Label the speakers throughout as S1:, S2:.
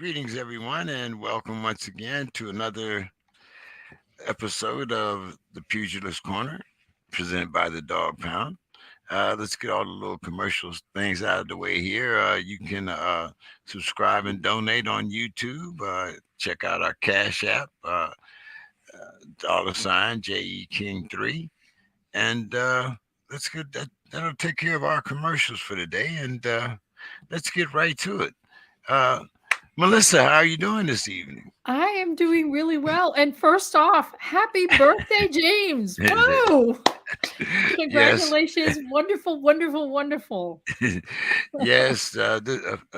S1: Greetings, everyone, and welcome once again to another episode of the Pugilist Corner, presented by the Dog Pound. Let's get all the little commercial things out of the way here. You can subscribe and donate on YouTube. Check out our Cash App, dollar sign JE King 3. And let's get that. That'll take care of our commercials for today. And let's get right to it. Uh, Melissa, how are you doing this evening?
S2: I am doing really well. And first off, happy birthday, James. Whoa.
S1: Yes,
S2: Congratulations. Wonderful, wonderful, wonderful.
S1: yes.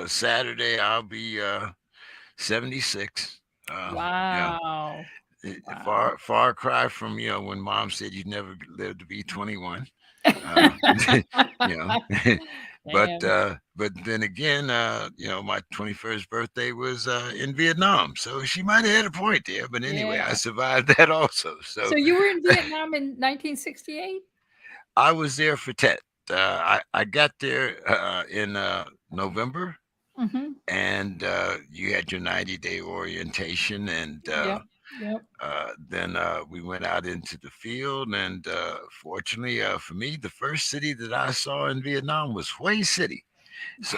S1: Saturday I'll be 76. Yeah,
S2: Wow. Wow.
S1: far cry from when Mom said you'd never live to be 21. Uh, you know,
S2: Damn.
S1: but then again, my 21st birthday was in Vietnam, so she might have had a point there. But anyway, I
S2: Yeah.
S1: survived that also. So
S2: So you were in Vietnam in 1968?
S1: I was there for Tet. I got there in November,
S2: Mm-hmm.
S1: and you had your 90-day orientation, and
S2: Yep. Yep.
S1: then we went out into the field. And fortunately for me, the first city that I saw in Vietnam was Hue City. So,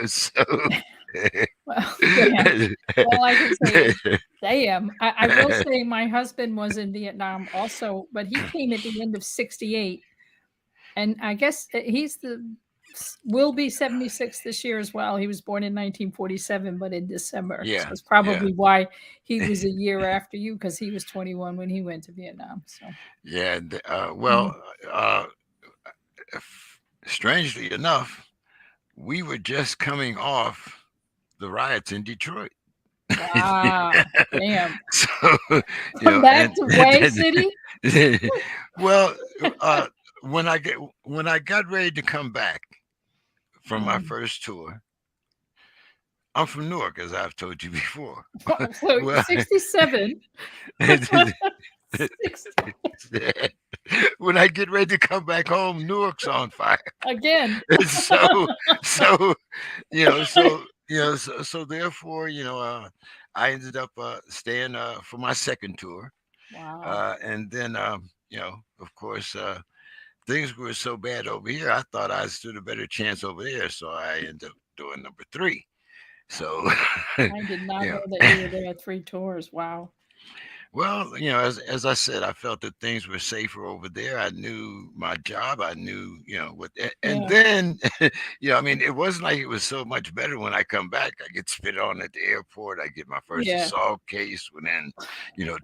S1: so
S2: Well, damn. All I can say is damn. I will say my husband was in Vietnam also, but he came at the end of 68. And I guess will be 76 this year as well. He was born in 1947, but in December. So
S1: yeah,
S2: it's
S1: yeah,
S2: probably why he was a year after you, because he was 21 when he went to Vietnam. So
S1: yeah.
S2: mm.
S1: Well, uh, strangely enough, we were just coming off the riots in Detroit.
S2: Wow, damn.
S1: So,
S2: Come back
S1: and
S2: to Way City?
S1: well, uh, when I got ready to come back from my
S2: Mm.
S1: first tour, I'm from Newark, as I've told you before.
S2: So
S1: Well,
S2: 67. 60
S1: when I get ready to come back home, Newark's on fire.
S2: again.
S1: so, so so therefore, I ended up staying for my second tour,
S2: Wow.
S1: and then of course, things were so bad over here. I thought I stood a better chance over there, so I ended up doing number three. So,
S2: I did not
S1: you know,
S2: know that you were there 3 tours. Wow.
S1: well, as I said, I felt that things were safer over there. I knew my job. I knew, what, and
S2: Yeah.
S1: then, I mean, it wasn't like it was so much better when I come back. I get spit on at the airport. I get my first
S2: Yeah.
S1: assault case within,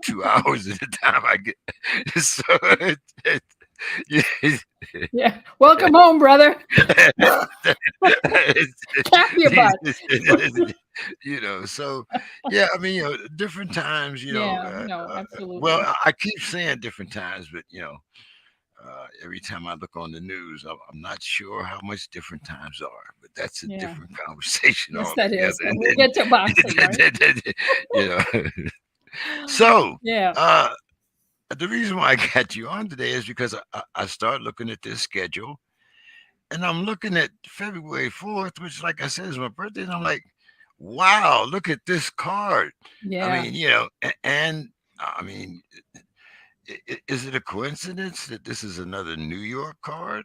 S1: 2 hours at the time I get. So, it,
S2: Yeah. Welcome home, brother. Cap your butt.
S1: so yeah, I mean, different times,
S2: Yeah. No,
S1: well,
S2: absolutely.
S1: I keep saying different times, but every time I look on the news, I'm not sure how much different times are, but that's a
S2: Yeah.
S1: different conversation
S2: Yes, that
S1: altogether.
S2: is. And we'll get to boxing, right?
S1: you know, so
S2: Yeah.
S1: uh, the reason why I got you on today is because I start looking at this schedule, and I'm looking at February 4th, which, like I said, is my birthday, and I'm like, wow, look at this card. I
S2: Yeah.
S1: mean, and I mean, is it a coincidence that this is another New York card,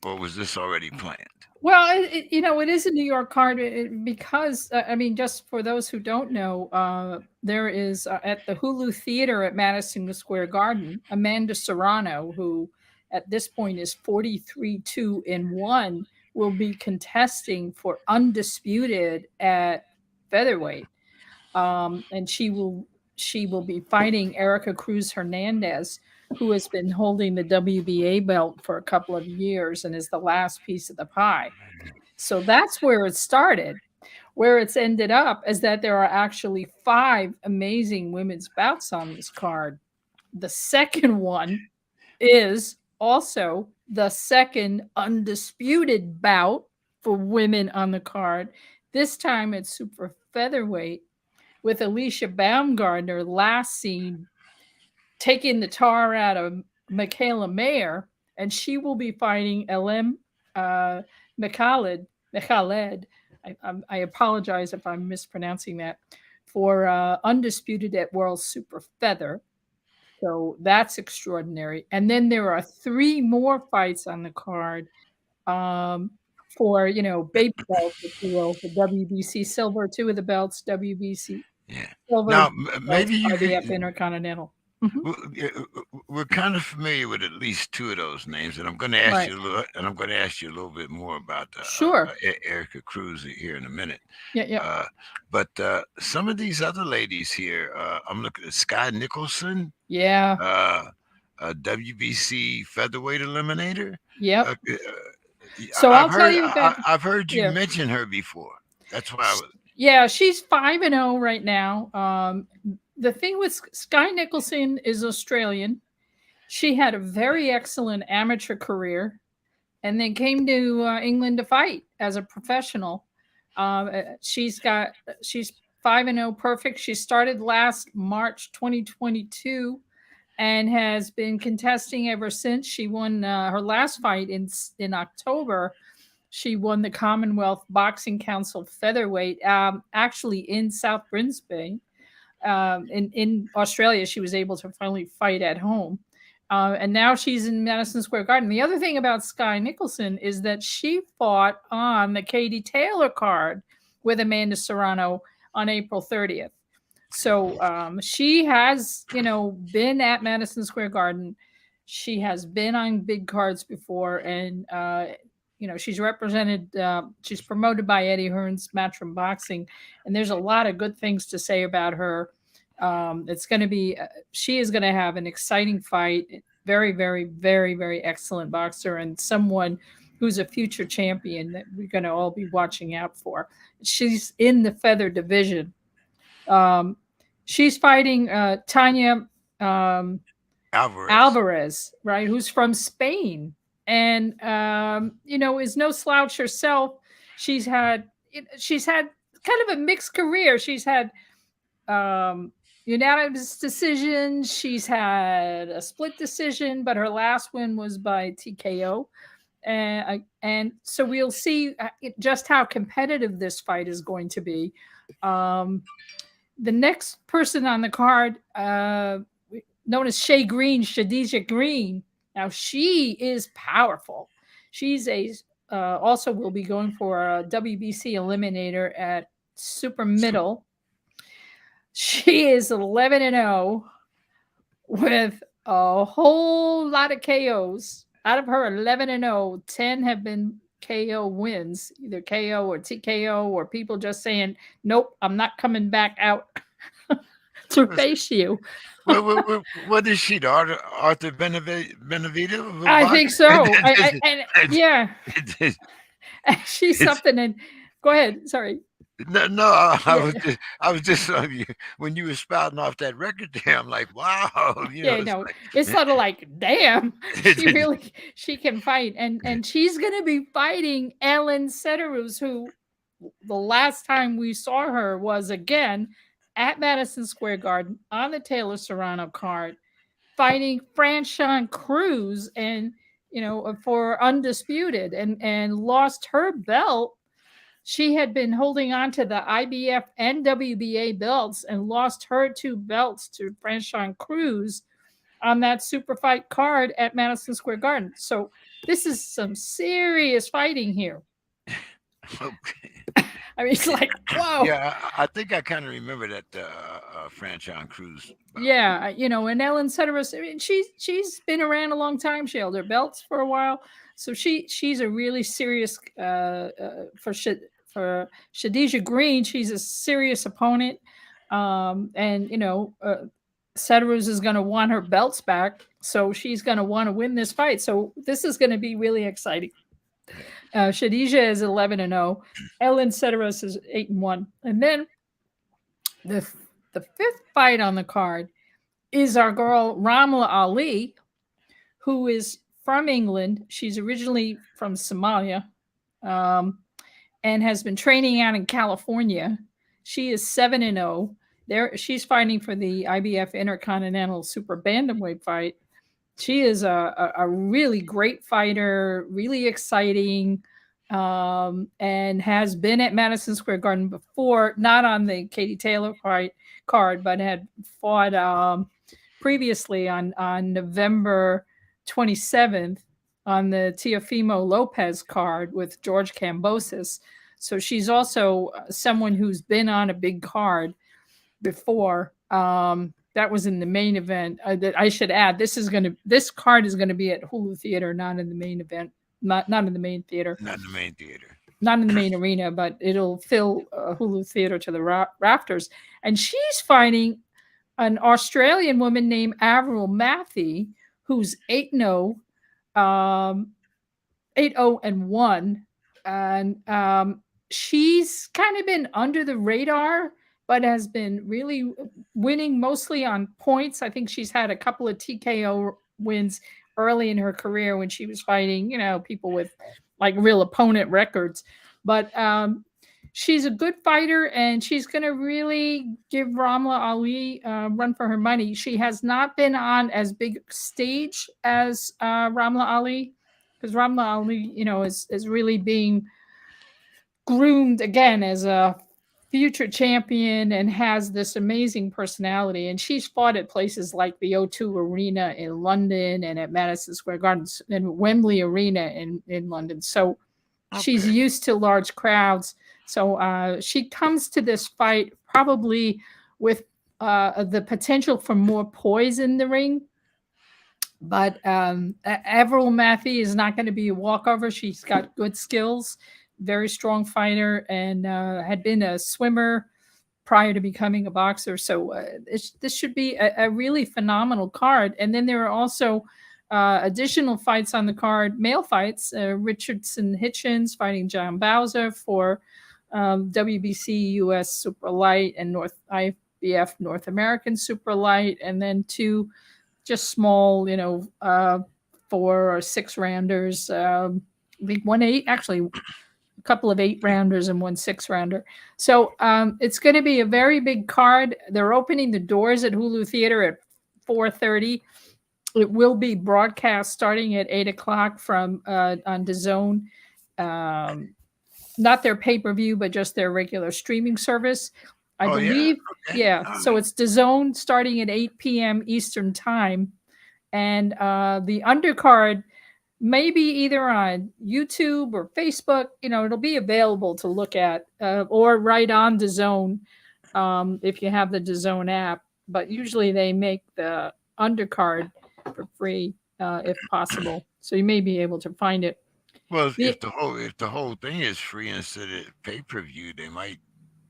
S1: or was this already planned?
S2: Well, it is a New York card because, I mean, just for those who don't know, there is at the Hulu Theater at Madison Square Garden, Amanda Serrano, who at this point is 43-2-1, will be contesting for undisputed at featherweight, and she will be fighting Erica Cruz Hernandez, who has been holding the WBA belt for a couple of years and is the last piece of the pie. So that's where it started. Where it's ended up is that there are actually five amazing women's bouts on this card. The second one is also the second undisputed bout for women on the card. This time it's super featherweight with Alicia Baumgardner last seen taking the tar out of Michaela Mayer, and she will be fighting LM uh, Mikhaled, I apologize if I'm mispronouncing that, for undisputed at World Super Feather. So that's extraordinary. And then there are three more fights on the card, um, for, baby belts, if you will, the WBC silver, two of the belts, WBC
S1: Yeah.
S2: silver
S1: Now,
S2: belts,
S1: maybe you
S2: IBF
S1: could.
S2: Intercontinental. Mhm.
S1: We're kind of familiar with at least two of those names, and I'm going to ask
S2: Right.
S1: you a little, and I'm going to ask you a little bit more about
S2: Sure.
S1: Erica Cruz here in a minute.
S2: Yeah, yeah.
S1: Uh, but some of these other ladies here, I'm looking at Sky Nicholson,
S2: Yeah.
S1: uh, a WBC featherweight eliminator.
S2: Yep.
S1: Uh, uh,
S2: So I'll tell you about,
S1: I've heard you
S2: yeah.
S1: mention her before. That's why I
S2: Sh-
S1: was.
S2: Yeah, she's 5-0 right now. The thing with Sky Nicholson is Australian. She had a very excellent amateur career and then came to England to fight as a professional. She's 5-0 perfect. She started last March 2022 and has been contesting ever since. She won her last fight in October. She won the Commonwealth Boxing Council featherweight, actually in South Brisbane. In Australia, she was able to finally fight at home. And now she's in Madison Square Garden. The other thing about Sky Nicholson is that she fought on the Katie Taylor card with Amanda Serrano on April 30th. So she has, been at Madison Square Garden. She has been on big cards before, and she's represented. She's promoted by Eddie Hearn's Matchroom Boxing, and there's a lot of good things to say about her. It's going to be. She is going to have an exciting fight. Very, very, very, very excellent boxer, and someone who's a future champion that we're going to all be watching out for. She's in the feather division. Um, she's fighting Tanya
S1: Alvarez.
S2: Alvarez, right? Who's from Spain, and is no slouch herself. She's had kind of a mixed career. She's had unanimous decision. She's had a split decision, but her last win was by TKO. And so we'll see just how competitive this fight is going to be. The next person on the card, known as Shadija Green. Now she is powerful. She's also will be going for a WBC eliminator at super middle. She is 11-0 with a whole lot of KOs. Out of her 11-0, 10 have been KO wins, either KO or TKO, or people just saying, "Nope, I'm not coming back out to face you."
S1: What is she? Arthur Benavides?
S2: I think so. And yeah, she's something. And go ahead. Sorry.
S1: No,
S2: Yeah,
S1: I was just when you were spouting off that record there, I'm like, wow,
S2: yeah.
S1: it's
S2: No,
S1: like,
S2: it's sort of like, damn, she can fight, and she's gonna be fighting Ellen Sederus, who the last time we saw her was again at Madison Square Garden on the Taylor Serrano card, fighting Franchon Cruz, and for undisputed, and lost her belt. She had been holding on to the IBF and WBA belts and lost her two belts to Franchon Cruz on that super fight card at Madison Square Garden. So this is some serious fighting here.
S1: okay.
S2: I mean, it's like, whoa.
S1: Yeah, I think I kind of remember that Franchon Cruz bout.
S2: Yeah, and Ellen Sederus, I mean, she's been around a long time. She held her belts for a while, so she's a really serious for Shadija Green. She's a serious opponent, and Sederus is going to want her belts back, so she's going to want to win this fight. So this is going to be really exciting. Shadija is 11-0. Ellen Sederus is 8-1, and then the fifth fight on the card is our girl Ramla Ali, who is from England. She's originally from Somalia, and has been training out in California. She is 7-0. She's fighting for the IBF Intercontinental Super Bantamweight fight. She is a really great fighter, really exciting. and has been at Madison Square Garden before, not on the Katie Taylor card, but had fought previously on November 27th on the Teofimo Lopez card with George Kambosos. So she's also someone who's been on a big card before. That was in the main event. I should add, this card is gonna be at Hulu Theater, not in the main event, not in the main theater,
S1: Not in the main theater.
S2: not in the main arena, but it'll fill Hulu Theater to the rafters. And she's fighting an Australian woman named Avril Matthew, who's 8-0, 8-0-1, and she's kind of been under the radar, but has been really winning mostly on points. I think she's had a couple of TKO wins early in her career when she was fighting, people with like real opponent records. But she's a good fighter, and she's going to really give Ramla Ali a run for her money. She has not been on as big stage as Ramla Ali, because Ramla Ali, is really being groomed again as a future champion and has this amazing personality. And she's fought at places like the O2 Arena in London and at Madison Square Garden and Wembley Arena in London. So she's used to large crowds. So she comes to this fight probably with the potential for more poise in the ring. But Avril Matthew is not going to be a walkover. She's got good skills, very strong fighter, and had been a swimmer prior to becoming a boxer. So this should be a really phenomenal card. And then there are also additional fights on the card, male fights. Richardson Hitchens fighting John Bowser for WBC US Super Light and IBF North American Super Light, and then two just small, 4 or 6 rounders. I think 1-8, actually a couple of 8-rounders and 1 6-rounder. So it's going to be a very big card. They're opening the doors at Hulu Theater at 4:30. It will be broadcast starting at 8:00 from on DAZN. Not their pay-per-view, but just their regular streaming service. I believe,
S1: yeah. Okay.
S2: So it's DAZN starting at 8 p.m. Eastern time. And the undercard may be either on YouTube or Facebook. It'll be available to look at or right on DAZN if you have the DAZN app. But usually they make the undercard for free if possible. So you may be able to find it.
S1: Well, if the whole thing is free instead of pay-per-view, they might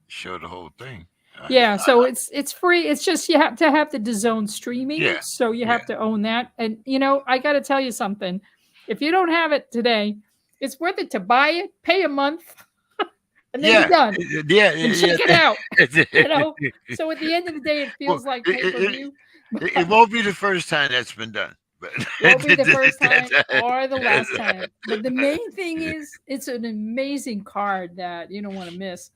S1: show the whole thing.
S2: Yeah, so it's free. It's just you have to have the DAZN streaming, so you have to own that. And I got to tell you something. If you don't have it today, it's worth it to buy it, pay a month, and then you're done. And check it out. So at the end of the day, it feels like pay-per-view.
S1: It won't be the first time that's been done. But
S2: it won't be the first time or the last time. But the main thing is, it's an amazing card that you don't want to miss.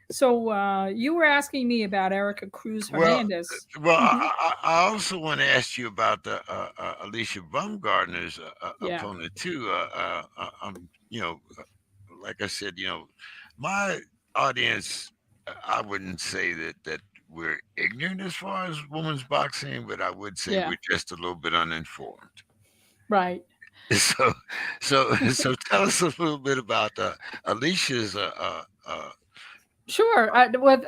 S2: So you were asking me about Erica Cruz Hernandez.
S1: Well, I also want to ask you about the Alicia Baumgartner's opponent too. Like I said, my audience, I wouldn't say that we're ignorant as far as women's boxing, but I would say we're just a little bit uninformed.
S2: Right.
S1: So tell us a little bit about Alicia's.
S2: Sure. With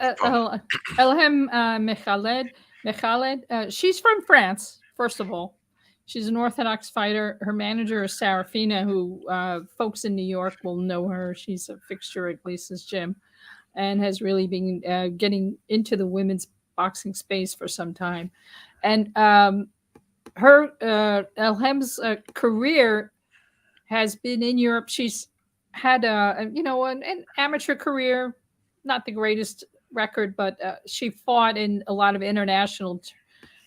S2: Elhem Mekhaled. She's from France, first of all. She's an Orthodox fighter. Her manager is Sarafina, who folks in New York will know her. She's a fixture at Gleason's gym and has really been getting into the women's boxing space for some time. And her Elhem's career has been in Europe. She's had an amateur career, not the greatest record, but she fought in a lot of international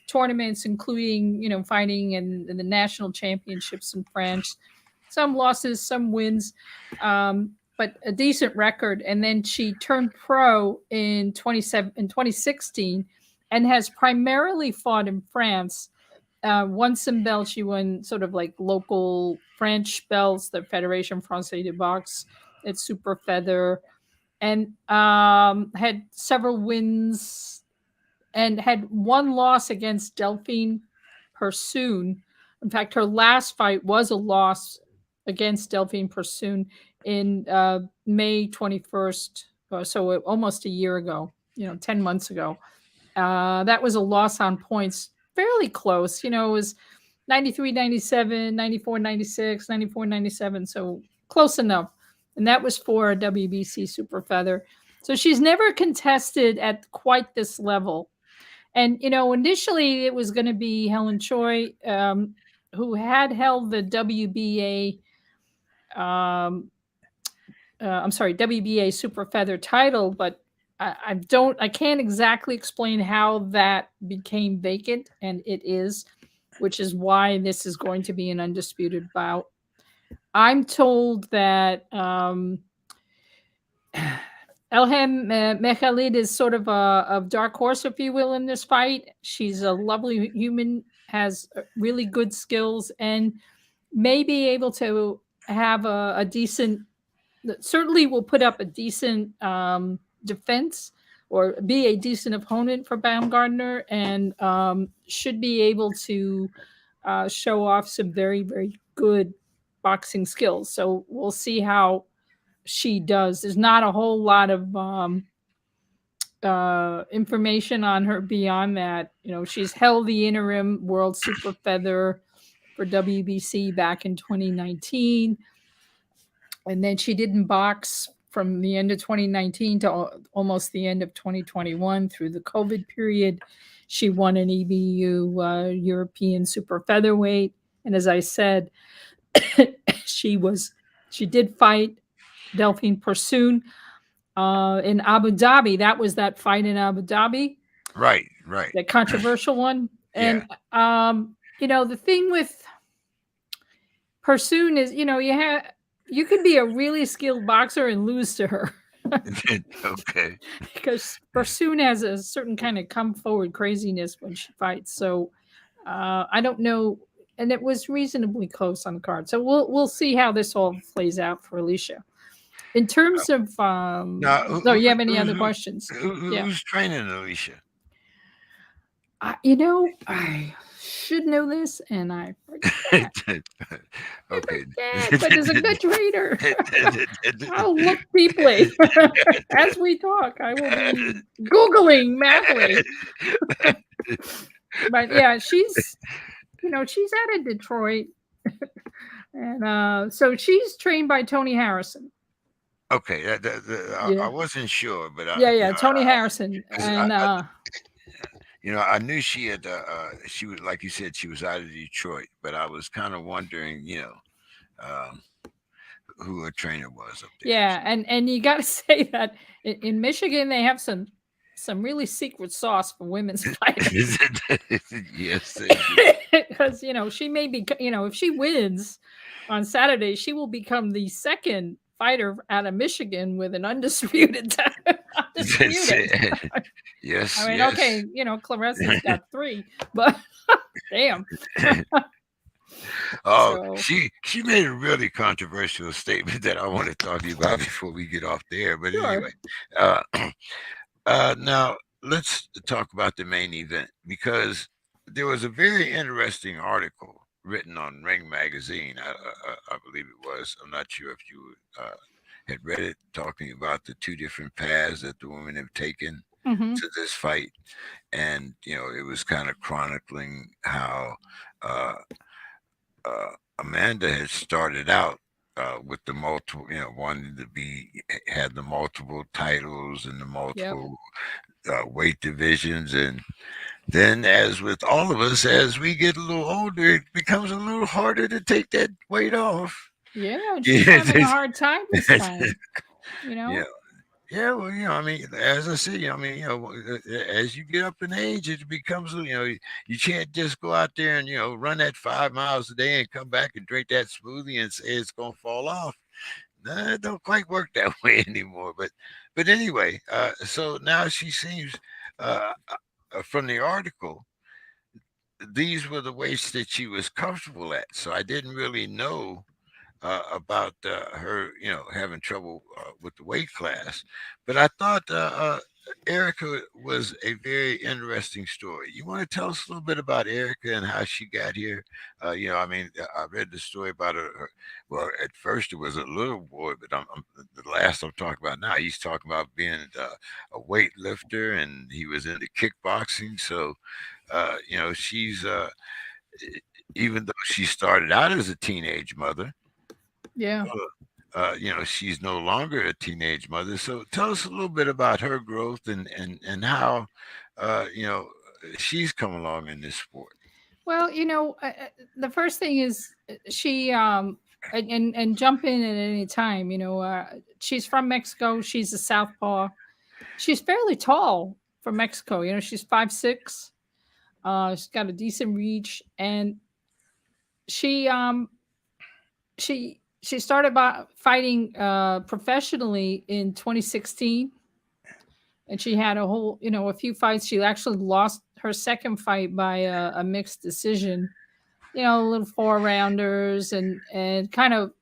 S2: tournaments, including fighting in the national championships in France. Some losses, some wins. But a decent record. And then she turned pro in 2016 and has primarily fought in France. Won some belts. She won sort of like local French belts, the Fédération Française de Boxe, at super feather, and had several wins, and had one loss against Delphine Persoon. In fact, her last fight was a loss against Delphine Persoon in May 21st, so almost a year ago, 10 months ago. That was a loss on points, fairly close. It was 93, 97, 94, 96, 94, 97. So close enough. And that was for a WBC Super Feather. So she's never contested at quite this level. And, initially it was going to be Helen Choi, who had held the um, WBA Super Feather title, but I can't exactly explain how that became vacant, and it is, which is why this is going to be an undisputed bout. I'm told that Elham Mechalid is sort of a dark horse, if you will, in this fight. She's a lovely human, has really good skills, and may be able to have a decent, certainly will put up a decent defense, or be a decent opponent for Baumgartner, and should be able to show off some very, very good boxing skills. So we'll see how she does. There's not a whole lot of information on her beyond that. She's held the interim world super feather for WBC back in 2019. And then she didn't box from the end of 2019 to almost the end of 2021 through the COVID period. She won an EBU European super featherweight. And as I said, she did fight Delphine Persoon in Abu Dhabi. That was that fight in Abu Dhabi.
S1: Right.
S2: The controversial one.
S1: Yeah.
S2: And, the thing with Persoon is, you could be a really skilled boxer and lose to her.
S1: Okay.
S2: Because Persoon has a certain kind of come forward craziness when she fights. So I don't know. And it was reasonably close on the card. So we'll see how this all plays out for Alicia. In terms of you have any other questions?
S1: Who's training Alicia?
S2: I should know this, and I forget.
S1: Okay.
S2: But as a good trainer, I'll look deeply as we talk. I will be Googling Matley. But yeah, she's out of Detroit, and so she's trained by Tony Harrison.
S1: Okay, I wasn't sure, but
S2: Tony Harrison, and
S1: I knew she had. She was, like you said, she was out of Detroit, but I was kind of wondering, who her trainer was up there.
S2: Yeah, and you got to say that in Michigan they have some really secret sauce for women's fighting.
S1: Yes,
S2: because she may be, if she wins on Saturday, she will become the second fighter out of Michigan with an undisputed.
S1: Yes.
S2: I mean, okay, Claresse's got 3, but damn.
S1: Oh, she made a really controversial statement that I want to talk to you about before we get off the air. But
S2: sure.
S1: Anyway, now let's talk about the main event, because there was a very interesting article written on Ring Magazine. I believe it was. I'm not sure if you had read it, talking about the 2 different paths that the women have taken to this fight, and it was kind of chronicling how Amanda had started out with the multiple, wanting to had the multiple titles and the multiple weight divisions, and then, as with all of us, as we get a little older, it becomes a little harder to take that weight off.
S2: Yeah, she's having a hard time this time.
S1: Yeah, well, I mean, as I said, as you get up in age, it becomes, you can't just go out there and, run that 5 miles a day and come back and drink that smoothie and say it's going to fall off. No, it don't quite work that way anymore. But anyway, so now she seems, from the article, these were the weights that she was comfortable at. So I didn't really know about her, having trouble with the weight class. But I thought Erica was a very interesting story. You want to tell us a little bit about Erica and how she got here? I mean, I read the story about her. Well, at first it was a little boy, but the last I'm talking about now. He's talking about being a weightlifter, and he was into kickboxing. So, she's e- even though she started out as a teenage mother,
S2: Yeah.
S1: she's no longer a teenage mother. So tell us a little bit about her growth and how, uh, you know, she's come along in this sport.
S2: Well, the first thing is she and jump in at any time. She's from Mexico. She's a southpaw. She's fairly tall for Mexico. She's 5'6". She's got a decent reach, and she um she started by fighting professionally in 2016, and she had a few fights. She actually lost her second fight by a mixed decision. Little four rounders, and kind of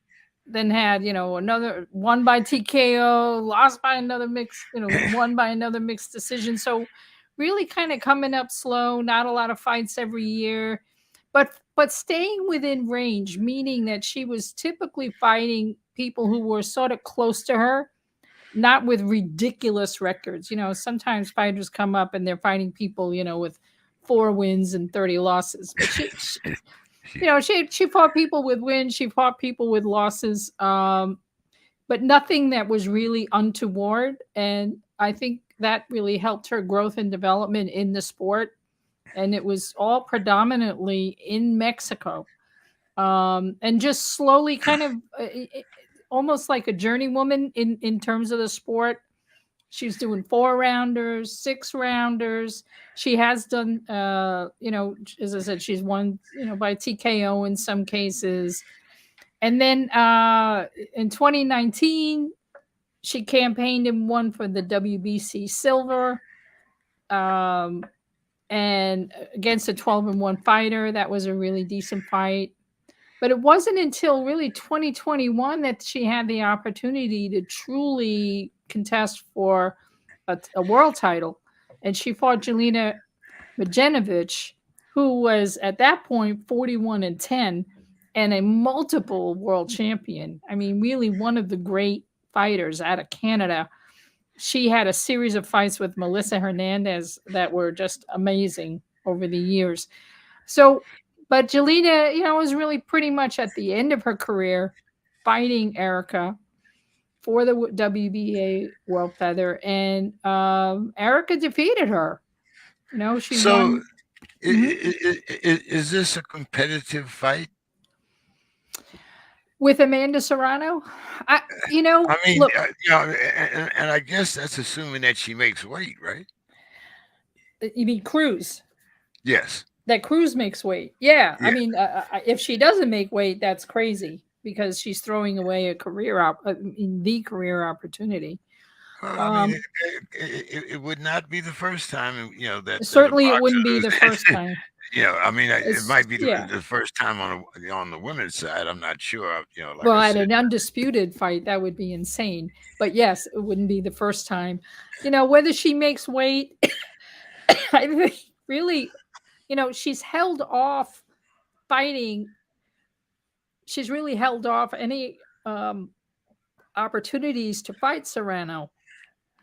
S2: then had another one by TKO, lost by another mix, won by another mixed decision. So really kind of coming up slow, not a lot of fights every year, but staying within range, meaning that she was typically fighting people who were sort of close to her, not with ridiculous records. Sometimes fighters come up and they're fighting people, with 4 wins and 30 losses. But she fought people with wins, she fought people with losses, but nothing that was really untoward. And I think that really helped her growth and development in the sport. And it was all predominantly in Mexico, and just slowly kind of almost like a journeywoman in terms of the sport. She's doing 4 rounders, 6 rounders. She has done, as I said, she's won, by TKO in some cases. And then in 2019, she campaigned and won for the WBC silver, um, and against a 12-1 fighter. That was a really decent fight. But it wasn't until really 2021 that she had the opportunity to truly contest for a world title. And she fought Jelena Mijanovic, who was at that point 41-10 and a multiple world champion. I mean, really one of the great fighters out of Canada. She had a series of fights with Melissa Hernandez that were just amazing over the years. So, but Jelena, was really pretty much at the end of her career fighting Erica for the WBA World Feather, and Erica defeated her. She
S1: So
S2: won. Mhm.
S1: is this a competitive fight?
S2: With Amanda Serrano. I,
S1: I mean,
S2: look,
S1: and I guess that's assuming that she makes weight, right?
S2: you mean Cruz?
S1: Yes.
S2: That Cruz makes weight. Yeah, I
S1: Yeah.
S2: mean, if she doesn't make weight, that's crazy because she's throwing away a the career opportunity.
S1: Well, I mean,
S2: Um,
S1: it would not be the first time, that a
S2: Certainly, it
S1: boxer
S2: wouldn't be the first
S1: loses.
S2: time.
S1: I mean, it might be
S2: Yeah.
S1: the first time on the women's side. I'm not sure. Like
S2: Well,
S1: I
S2: at
S1: said.
S2: an undisputed fight, that would be insane. But yes, it wouldn't be the first time. Whether she makes weight, I think really, she's held off fighting. She's really held off any opportunities to fight Serrano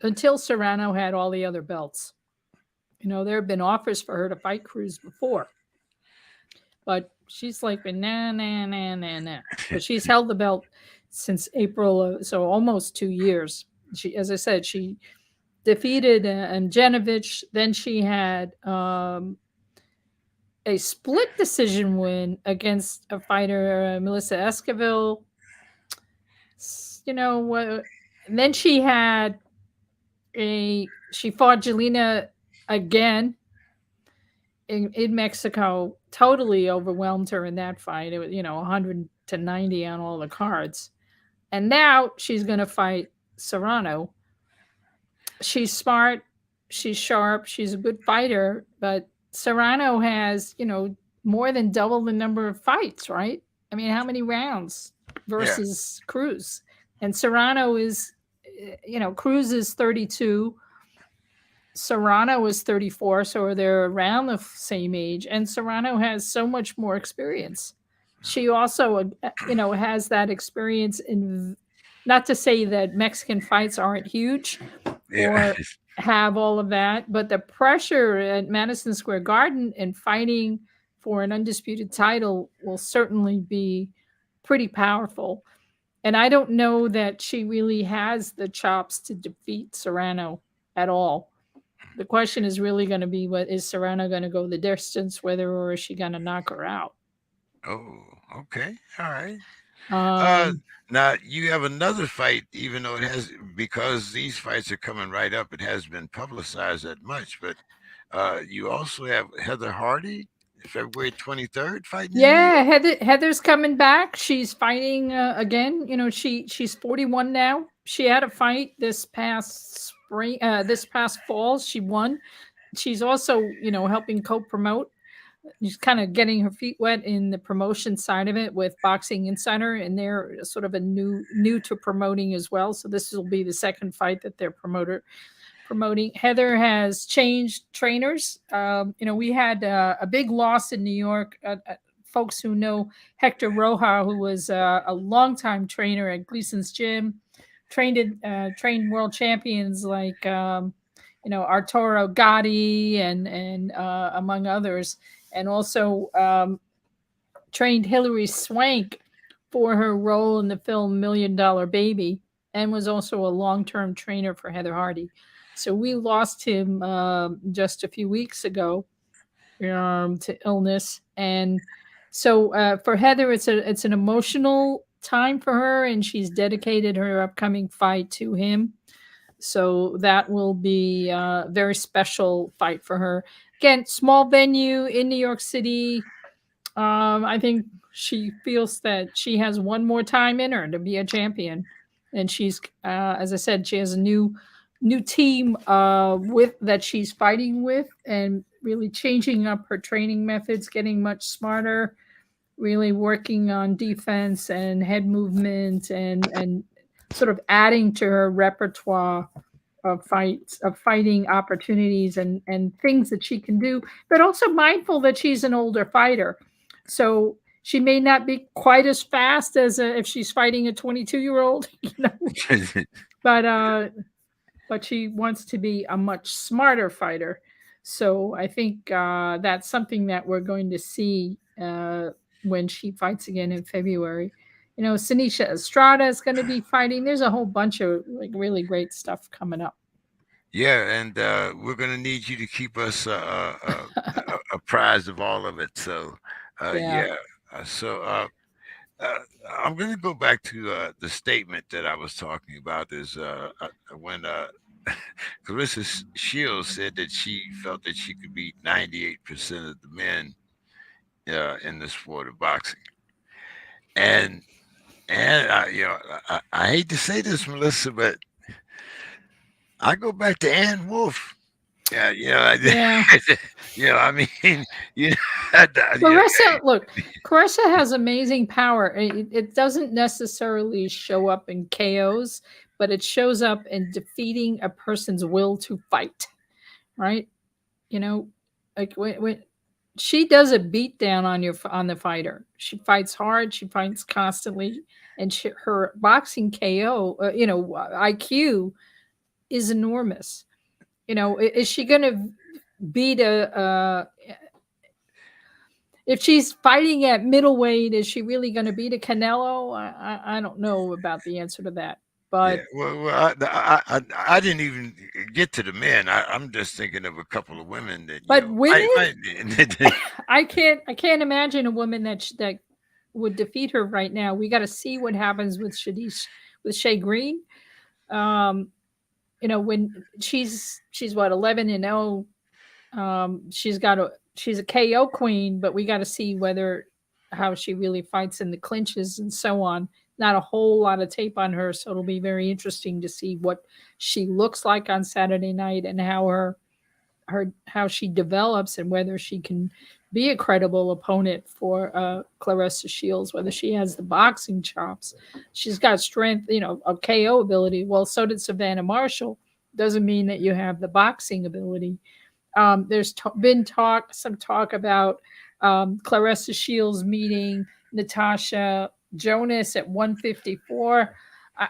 S2: until Serrano had all the other belts. There have been offers for her to fight Cruz before, but she's like been nah, nah, nah, nah, nah. But she's held the belt since April, so almost 2 years. She, as I said, she defeated Anjanovic. Then she had a split decision win against a fighter, Melissa Esquivel. What? Then she fought Jelena again in Mexico. Totally overwhelmed her in that fight. It was 100-90 on all the cards. And now she's going to fight Serrano. She's smart, she's sharp, she's a good fighter, but Serrano has, more than double the number of fights, right? I mean, how many rounds?
S1: Yeah.
S2: versus Cruz. And Serrano is, Cruz is 32, Serrano is 34, so they're around the same age. And Serrano has so much more experience. She also, has that experience in, not to say that Mexican fights aren't huge
S1: Yeah.
S2: or have all of that, but the pressure at Madison Square Garden and fighting for an undisputed title will certainly be pretty powerful. And I don't know that she really has the chops to defeat Serrano at all. The question is really going to be, what is Serrano going to go the distance with her, or is she going to knock her out?
S1: Oh, okay. All right. Uh,
S2: Um,
S1: Now you have another fight, even though it has, because these fights are coming right up. It has been publicized that much, but you also have Heather Hardy, February 23rd, fighting in New
S2: yeah,
S1: York.
S2: Heather's coming back. She's fighting again. She's 41 now. She had a fight this past spring, this past fall. She won. She's also, helping co-promote. She's kind of getting her feet wet in the promotion side of it with Boxing Insider, and they're sort of a new to promoting as well. So this will be the second fight that they're promoting. Heather has changed trainers. We had a big loss in New York. Folks who know Hector Roja, who was a longtime trainer at Gleason's Gym, trained world champions like Arturo Gatti and among others, and also trained Hilary Swank for her role in the film Million Dollar Baby, and was also a long term trainer for Heather Hardy. So we lost him just a few weeks ago to illness, and so for Heather, it's an emotional time for her, and she's dedicated her upcoming fight to him. So that will be a very special fight for her. Again, small venue in New York City. I think she feels that she has one more time in her to be a champion, and she's, as I said, she has a new team with that she's fighting with, and really changing up her training methods, getting much smarter, really working on defense and head movement, and sort of adding to her repertoire of fighting opportunities and things that she can do, but also mindful that she's an older fighter, so she may not be quite as fast as if she's fighting a 22-year-old, but she wants to be a much smarter fighter. So I think that's something that we're going to see when she fights again in February. Sinisha Estrada is going to be fighting. There's a whole bunch of like really great stuff coming up.
S1: Yeah, and we're gonna need you to keep us apprised of all of it. So,
S2: Yeah.
S1: yeah. So, uh, I'm gonna go back to the statement that I was talking about. Is when Clarissa Shields said that she felt that she could beat 98% of the men in the sport of boxing, and I hate to say this, Melissa, but I go back to Ann Wolf. Yeah,
S2: Yeah.
S1: I mean, you know, yeah,
S2: Carissa, look, Carissa has amazing power. It doesn't necessarily show up in KOs, but it shows up in defeating a person's will to fight, right? You know, like when she does a beat down on the fighter. She fights hard, she fights constantly, and her boxing KO, IQ is enormous. Is she going to beat a if she's fighting at middleweight, is she really going to beat a Canelo? I don't know about the answer to that,
S1: yeah.
S2: but
S1: Well, I didn't even get to the men. I'm just thinking of a couple of women that
S2: women,
S1: might.
S2: I can't imagine a woman that would defeat her right now. We got to see what happens with Shay Green. Um, when she's what 11-0. She's a KO queen, but we got to see whether how she really fights in the clinches and so on. Not a whole lot of tape on her, so it'll be very interesting to see what she looks like on Saturday night and how how she develops and whether she can be a credible opponent for Clarissa Shields, whether she has the boxing chops. She's got strength, a KO ability. Well, so did Savannah Marshall. Doesn't mean that you have the boxing ability. There's been some talk about Clarissa Shields meeting Natasha Jonas at 154. I,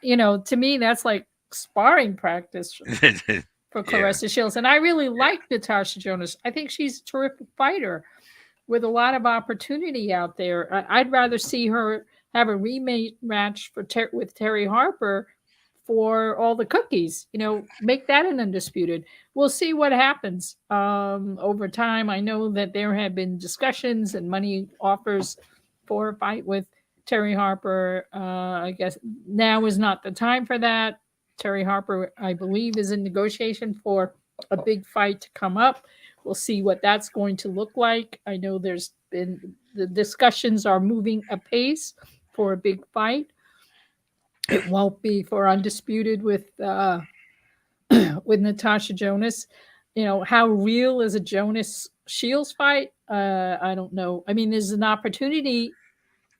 S2: to me, that's like sparring practice for
S1: Yeah.
S2: Clarissa Shields. And I really like Natasha Jonas. I think she's a terrific fighter with a lot of opportunity out there. I'd rather see her have a rematch with Terry Harper for all the cookies. Make that an undisputed. We'll see what happens over time. I know that there have been discussions and money offers for a fight with Terry Harper. I guess now is not the time for that. Terry Harper, I believe, is in negotiation for a big fight to come up. We'll see what that's going to look like. I know the discussions are moving apace for a big fight. It won't be for undisputed with with Natasha Jonas. How real is a Jonas Shields fight? I don't know. I mean, there's an opportunity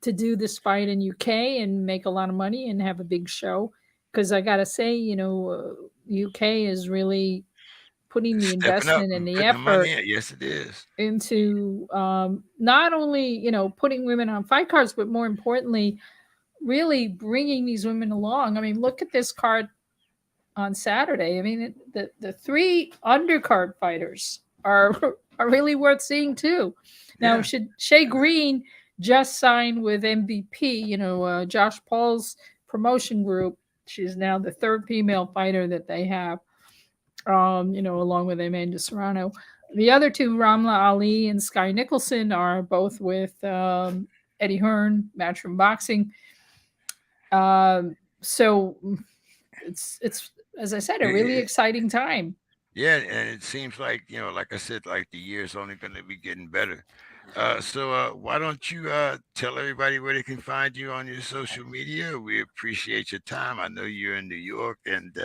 S2: to do this fight in UK and make a lot of money and have a big show. Because I gotta say, UK is really putting the
S1: Stepping up
S2: investment and
S1: and
S2: the
S1: putting the money
S2: effort
S1: in. Yes, it is.
S2: into not only putting women on fight cards, but more importantly, really bringing these women along. I mean, look at this card on Saturday. I mean, the three undercard fighters are are really worth seeing too. Now,
S1: Yeah.
S2: should Shay Green just signed with MVP, Josh Paul's promotion group. She's now the third female fighter that they have, along with Amanda Serrano. The other two, Ramla Ali and Sky Nicholson, are both with Eddie Hearn, Matchroom Boxing. So it's as I said, a really
S1: It,
S2: exciting time.
S1: Yeah, and it seems like, like I said, like the year's only going to be getting better. So why don't you tell everybody where they can find you on your social media? We appreciate your time. I know you're in New York and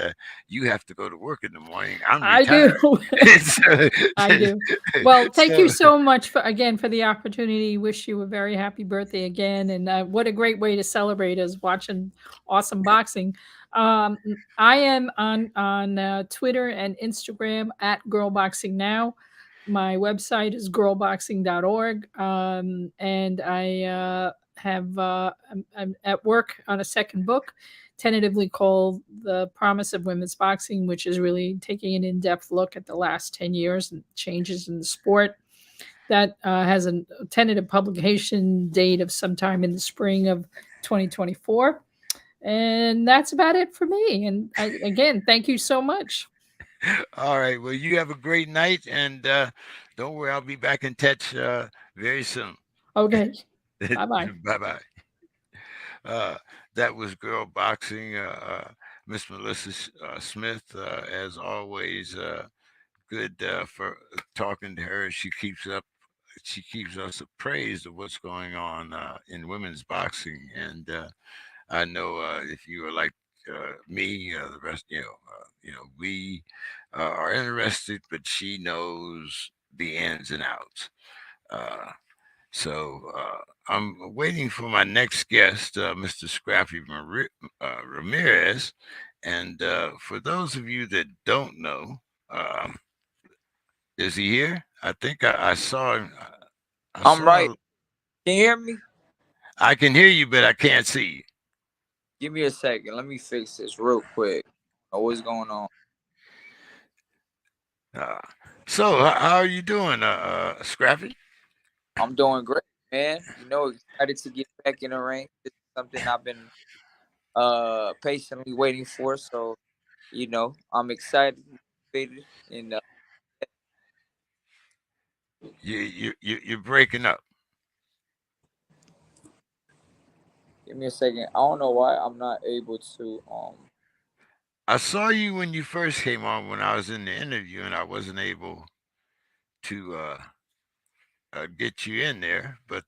S1: you have to go to work in the morning. I'm
S2: I
S1: retired.
S2: do.
S1: so,
S2: I do. Well, thank you
S1: so
S2: so much for the opportunity. Wish you a very happy birthday again, and what a great way to celebrate is watching awesome boxing. I am on Twitter and Instagram at Girl Boxing Now. My website is girlboxing.org, and I'm at work on a second book, tentatively called The Promise of Women's Boxing, which is really taking an in depth look at the last 10 years and changes in the sport. That has a tentative publication date of sometime in the spring of 2024. And that's about it for me. And again, thank you so much.
S1: all right. Well, you have a great night, and don't worry, I'll be back in touch very soon.
S2: Okay. Bye bye.
S1: Bye bye. Uh, that was Girl Boxing, Miss Melissa Smith. As always, good for talking to her. She keeps up. She keeps us appraised of what's going on in women's boxing, and I know if you are like me, the rest, we are interested, but she knows the ins and outs. Uh, so I'm waiting for my next guest, Mr. Scrappy Ramirez. And for those of you that don't know, um, is he here? I think I saw him. I
S3: I'm right.
S1: saw.
S3: Can you hear me?
S1: I can hear you, but I can't see
S3: Give me a second. Let me fix this real quick. What's going on?
S1: you. So how are you doing, Scrappy?
S3: I'm doing great, man. Excited to get back in the ring. This is something I've been patiently waiting for. So, I'm excited, motivated, and
S1: You're breaking up.
S3: give me a second. I don't know why I'm not able to
S1: I saw you when you first came on when I was in the interview, and I wasn't able to get you in there. But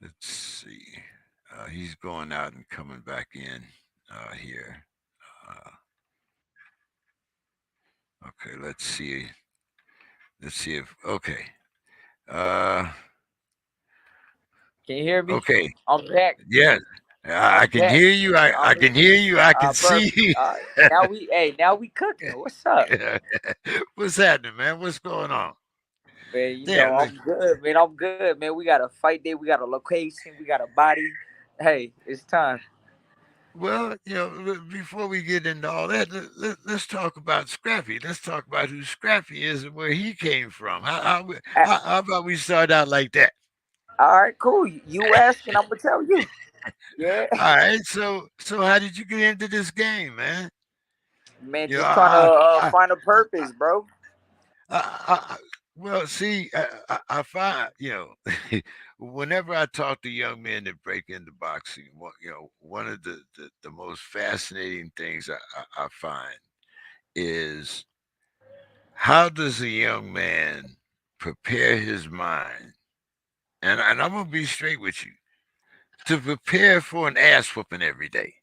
S1: let's see. He's going out and coming back in. here. Uh, okay, let's see. Let's see if okay. Uh,
S3: Can you hear me?
S1: okay.
S3: I'm back.
S1: Yeah, I
S3: I'm
S1: can
S3: back.
S1: hear you. I
S3: I'm
S1: can
S3: here.
S1: hear you. I can see
S3: Perfect.
S1: you.
S3: Now we cooking. What's up?
S1: What's happening, man? What's going on?
S3: Man,
S1: Yeah, look,
S3: I'm good, man. I'm good, man. We got a fight day, we got a location, we got a body. Hey, it's time.
S1: well, before we get into all that, let's talk about Scrappy. Let's talk about who Scrappy is and where he came from. How about we start out like that?
S3: All right, cool. You asking, I'm gonna tell you. Yeah.
S1: All right. So how did you get into this game, man?
S3: Man,
S1: You know,
S3: just trying to find a purpose, bro.
S1: I well, see, I find, whenever I talk to young men that break into boxing, one of the most fascinating things I find is how does a young man prepare his mind? And I'm gonna be straight with you to prepare for an ass whooping every day.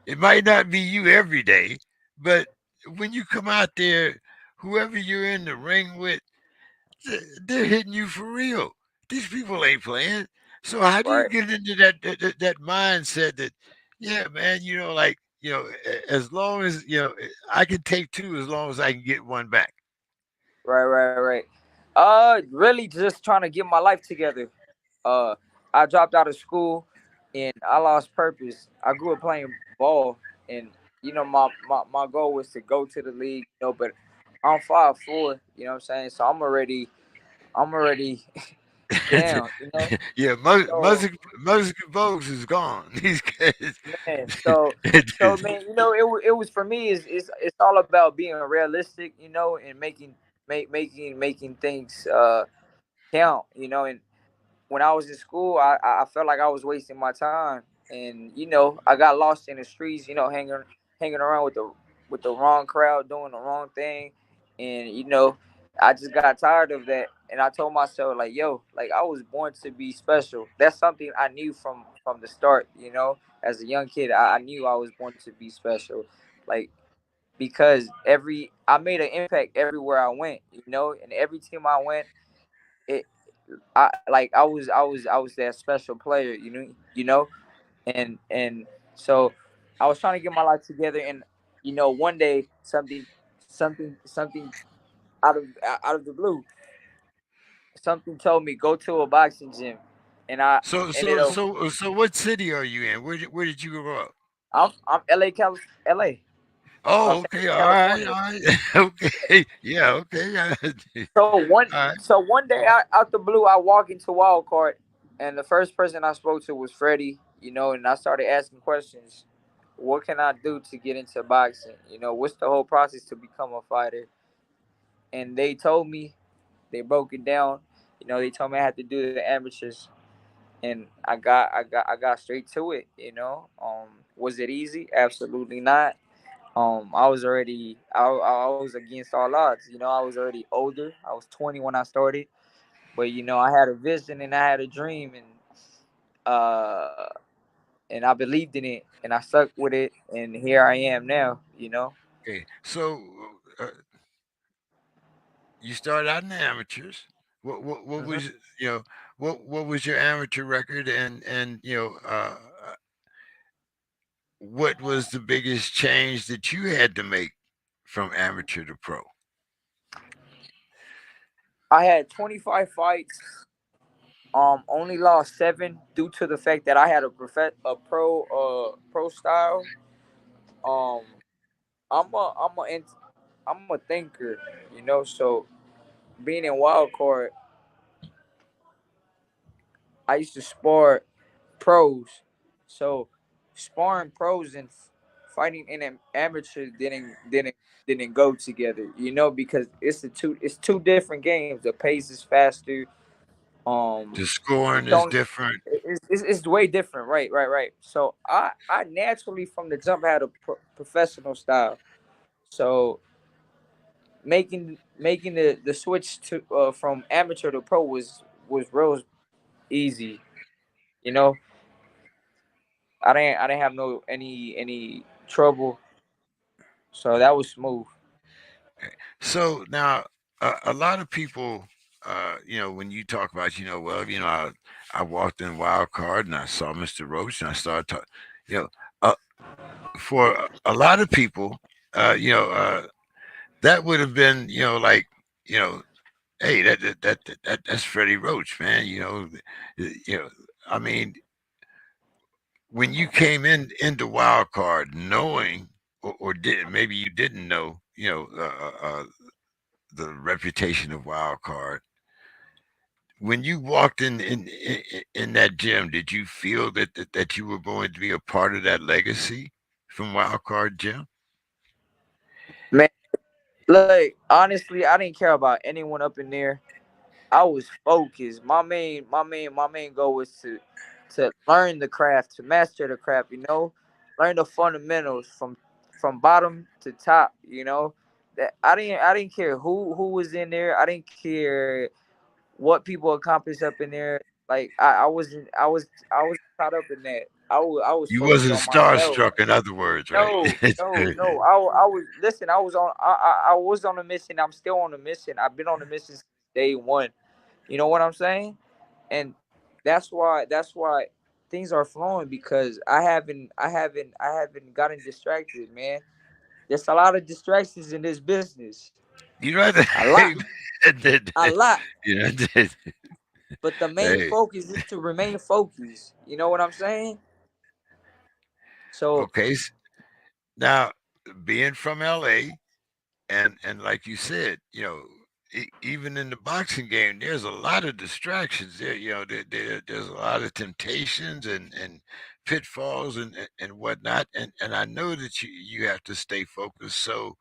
S1: It might not be you every day, but when you come out there, whoever you're in the ring with, they're hitting you for real. These people ain't playing. So how do you
S3: Right,
S1: get into that mindset that, yeah, man, as long as I can take two as long as I can get one back.
S3: right. Really just trying to get my life together. Uh, I dropped out of school and I lost purpose. I grew up playing ball, and my goal was to go to the league. But I'm 5'4". You know what I'm saying? So I'm already down.
S1: Yeah,
S3: So
S1: Music Vogues is gone. These guys.
S3: man, so man, it was for me. It's all about being realistic, and making things count. And when I was in school, I felt like I was wasting my time, and I got lost in the streets, hanging around with the wrong crowd, doing the wrong thing, and I just got tired of that, and I told myself like, yo, like I was born to be special. That's something I knew from the start, as a young kid, I knew I was born to be special, like because every I made an impact everywhere I went, and every team I went. I was that special player, and so I was trying to get my life together, and one day something out of the blue, something told me go to a boxing gym, and I
S1: So
S3: ended
S1: so
S3: up.
S1: so so what city are you in? Where did you grow up?
S3: I'm LA,
S1: Oh,
S3: Los
S1: okay,
S3: Angeles,
S1: all
S3: California.
S1: right, okay, yeah, okay, yeah.
S3: So one
S1: All right.
S3: so one day out the blue, I walk into Wild Card, and the first person I spoke to was Freddie. And I started asking questions. What can I do to get into boxing? What's the whole process to become a fighter? And they told me, they broke it down. They told me I had to do the amateurs, and I got straight to it. Was it easy? Absolutely not. I was against all odds. I was already older. I was 20 when I started, but I had a vision and I had a dream, uh and I believed in it and I stuck with it, and here I am now.
S1: Okay, so uh, you started out in the amateurs. What
S3: Hmm.
S1: was what was your amateur record, and what was the biggest change that you had to make from amateur to pro?
S3: I had 25 fights. Only lost 7 due to the fact that I had a pro style. Um, I'm a I'm a int- I'm a thinker, So being in wild card, I used to spar pros. So sparring pros and fighting in an amateur didn't go together, because it's two different games. The pace is faster. Um,
S1: The scoring is
S3: don't
S1: different.
S3: it's way different, right. So I naturally from the jump had a professional style. So making the switch to from amateur to pro was real easy, you know. I didn't have no any trouble. So that was smooth.
S1: So now, a lot of people, when you talk about, well, I walked in Wild Card and I saw Mr. Roach and I started talking, you know, uh, for a lot of people, that would have been, you know, hey, that's Freddie Roach, man. You know, I mean, when you came into Wild Card, knowing or did maybe you didn't know, the reputation of Wild Card. When you walked in that gym, did you feel that you were going to be a part of that legacy from Wild Card Gym?
S3: Man, like honestly, I didn't care about anyone up in there. I was focused. My main goal was to learn the craft, to master the craft. Learn the fundamentals from bottom to top. That I didn't care who was in there. I didn't care what people accomplished up in there. Like I was caught up in that. I was
S1: You
S3: focused
S1: wasn't
S3: on myself.
S1: starstruck, in other words, right?
S3: No, no, no. I was listen. I was on a mission. I'm still on a mission. I've been on a mission since day one. You know what I'm saying? And that's why things are flowing because I haven't gotten distracted, man. There's a lot of distractions in this business.
S1: You know that,
S3: A lot, a lot.
S1: you know that,
S3: But the main
S1: hey,
S3: focus is to remain focused. You know what I'm saying? So
S1: okay. Now, being from LA, and like you said, even in the boxing game, there's a lot of distractions there. There's a lot of temptations and pitfalls and whatnot. And I know that you have to stay focused. So,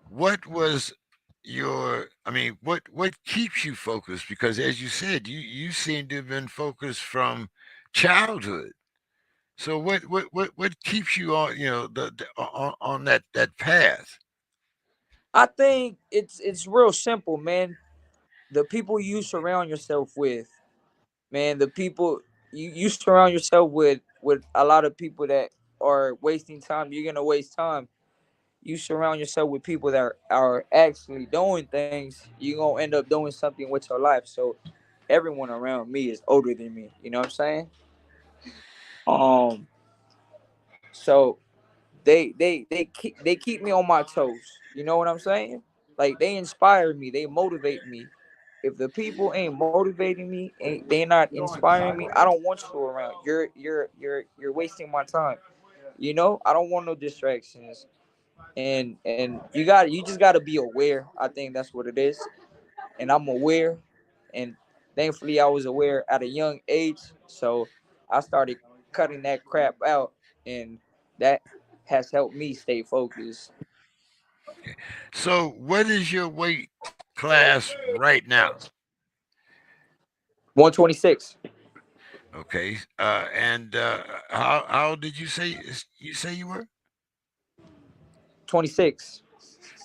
S1: what was what keeps you focused? Because as you said, you seem to have been focused from childhood. So what keeps you on on that path?
S3: I think it's real simple, man. The people you surround yourself with, man. The people you surround yourself with a lot of people that are wasting time. You're gonna waste time. You surround yourself with people that are actually doing things. You're gonna end up doing something with your life. So everyone around me is older than me. You know what I'm saying? Um, so they keep me on my toes. You know what I'm saying? Like they inspire me, they motivate me. If the people ain't motivating me, ain't they not inspiring me, I don't want you around. You're wasting my time. I don't want no distractions. And you just gotta be aware. I think that's what it is. And I'm aware. And thankfully I was aware at a young age. So I started cutting that crap out, and that has helped me stay focused.
S1: So, what is your weight class right now?
S3: 126.
S1: Okay, and how old did you say you were?
S3: 26.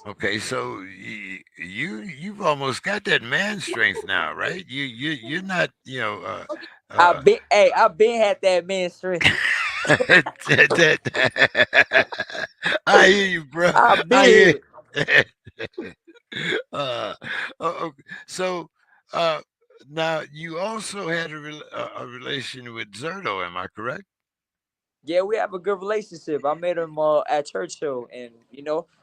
S1: Okay, so you've almost got that man strength now, right? You're not uh,
S3: I've been had that man strength.
S1: I hear you, bro.
S3: I've
S1: I
S3: been
S1: hear.
S3: here.
S1: uh, okay. So uh, now you also had a relation with Zerto, am I correct?
S3: Yeah, we have a good relationship. I met him at Churchill, and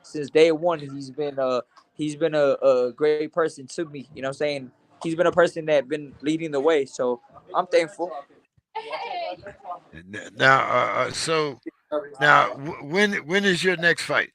S3: since day one, he's been a great person to me. You know what I'm saying? He's been a person that been leading the way, so I'm thankful.
S1: Now, so now, when is your next fight?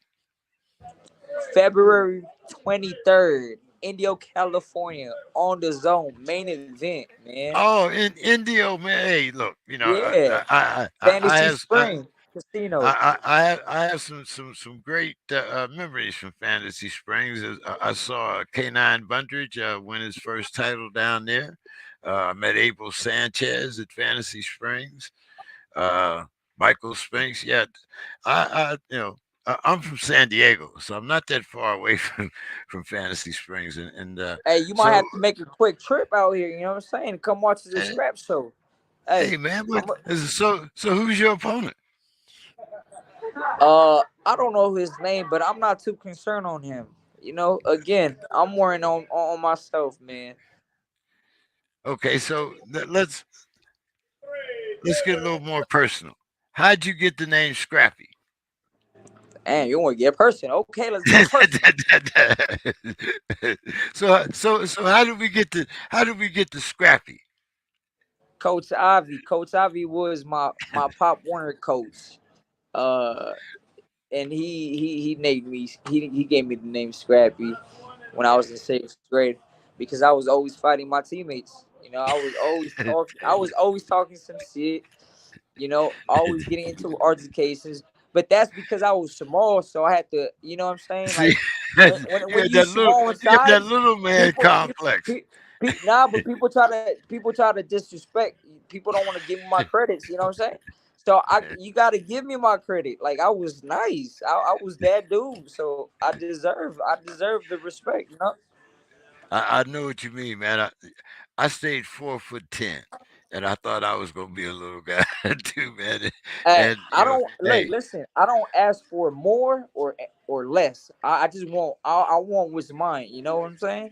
S3: February 23rd, Indio, California, on the zone main event, man.
S1: Oh, in Indio, man. Hey, look,
S3: Yeah,
S1: I
S3: Fantasy
S1: have
S3: Spring Casino.
S1: I have some great memories from Fantasy Springs. I saw K9 Bundridge win his first title down there. I met Abel Sanchez at Fantasy Springs. Uh, Michael Spinks. Yeah, I'm from San Diego, so I'm not that far away from Fantasy Springs, and
S3: Hey, you might
S1: so
S3: have to make a quick trip out here. You know what I'm saying? Come watch the
S1: eh,
S3: scrap show. Hey,
S1: Hey man,
S3: I'm
S1: so who's your opponent?
S3: I don't know his name, but I'm not too concerned on him. You know, again, I'm worrying on myself, man.
S1: Okay, so let's get a little more personal. How'd you get the name Scrappy?
S3: And you want to get personal? Okay, let's get personal.
S1: So how did we get to Scrappy?
S3: Coach Ivy was my Pop Warner coach. Uh, and he named me. He gave me the name Scrappy when I was in sixth grade because I was always fighting my teammates. You know, I was always talking some shit. You know, always getting into altercations. But that's because I was small, so I had to. You know what I'm saying?
S1: See,
S3: Like
S1: you
S3: when
S1: had
S3: you
S1: that little
S3: small in
S1: you had that
S3: size,
S1: little man
S3: people,
S1: complex.
S3: nah, but people try to disrespect. People don't want to give me my credits. You know what I'm saying? So you got to give me my credit. Like I was nice. I was that dude. So I deserve the respect. You know.
S1: I know what you mean, man. I stayed 4'10", and I thought I was gonna be a little guy too, man. And
S3: I don't look.
S1: hey,
S3: Listen, I don't ask for more or less. I just want. I want what's mine. You know what I'm saying?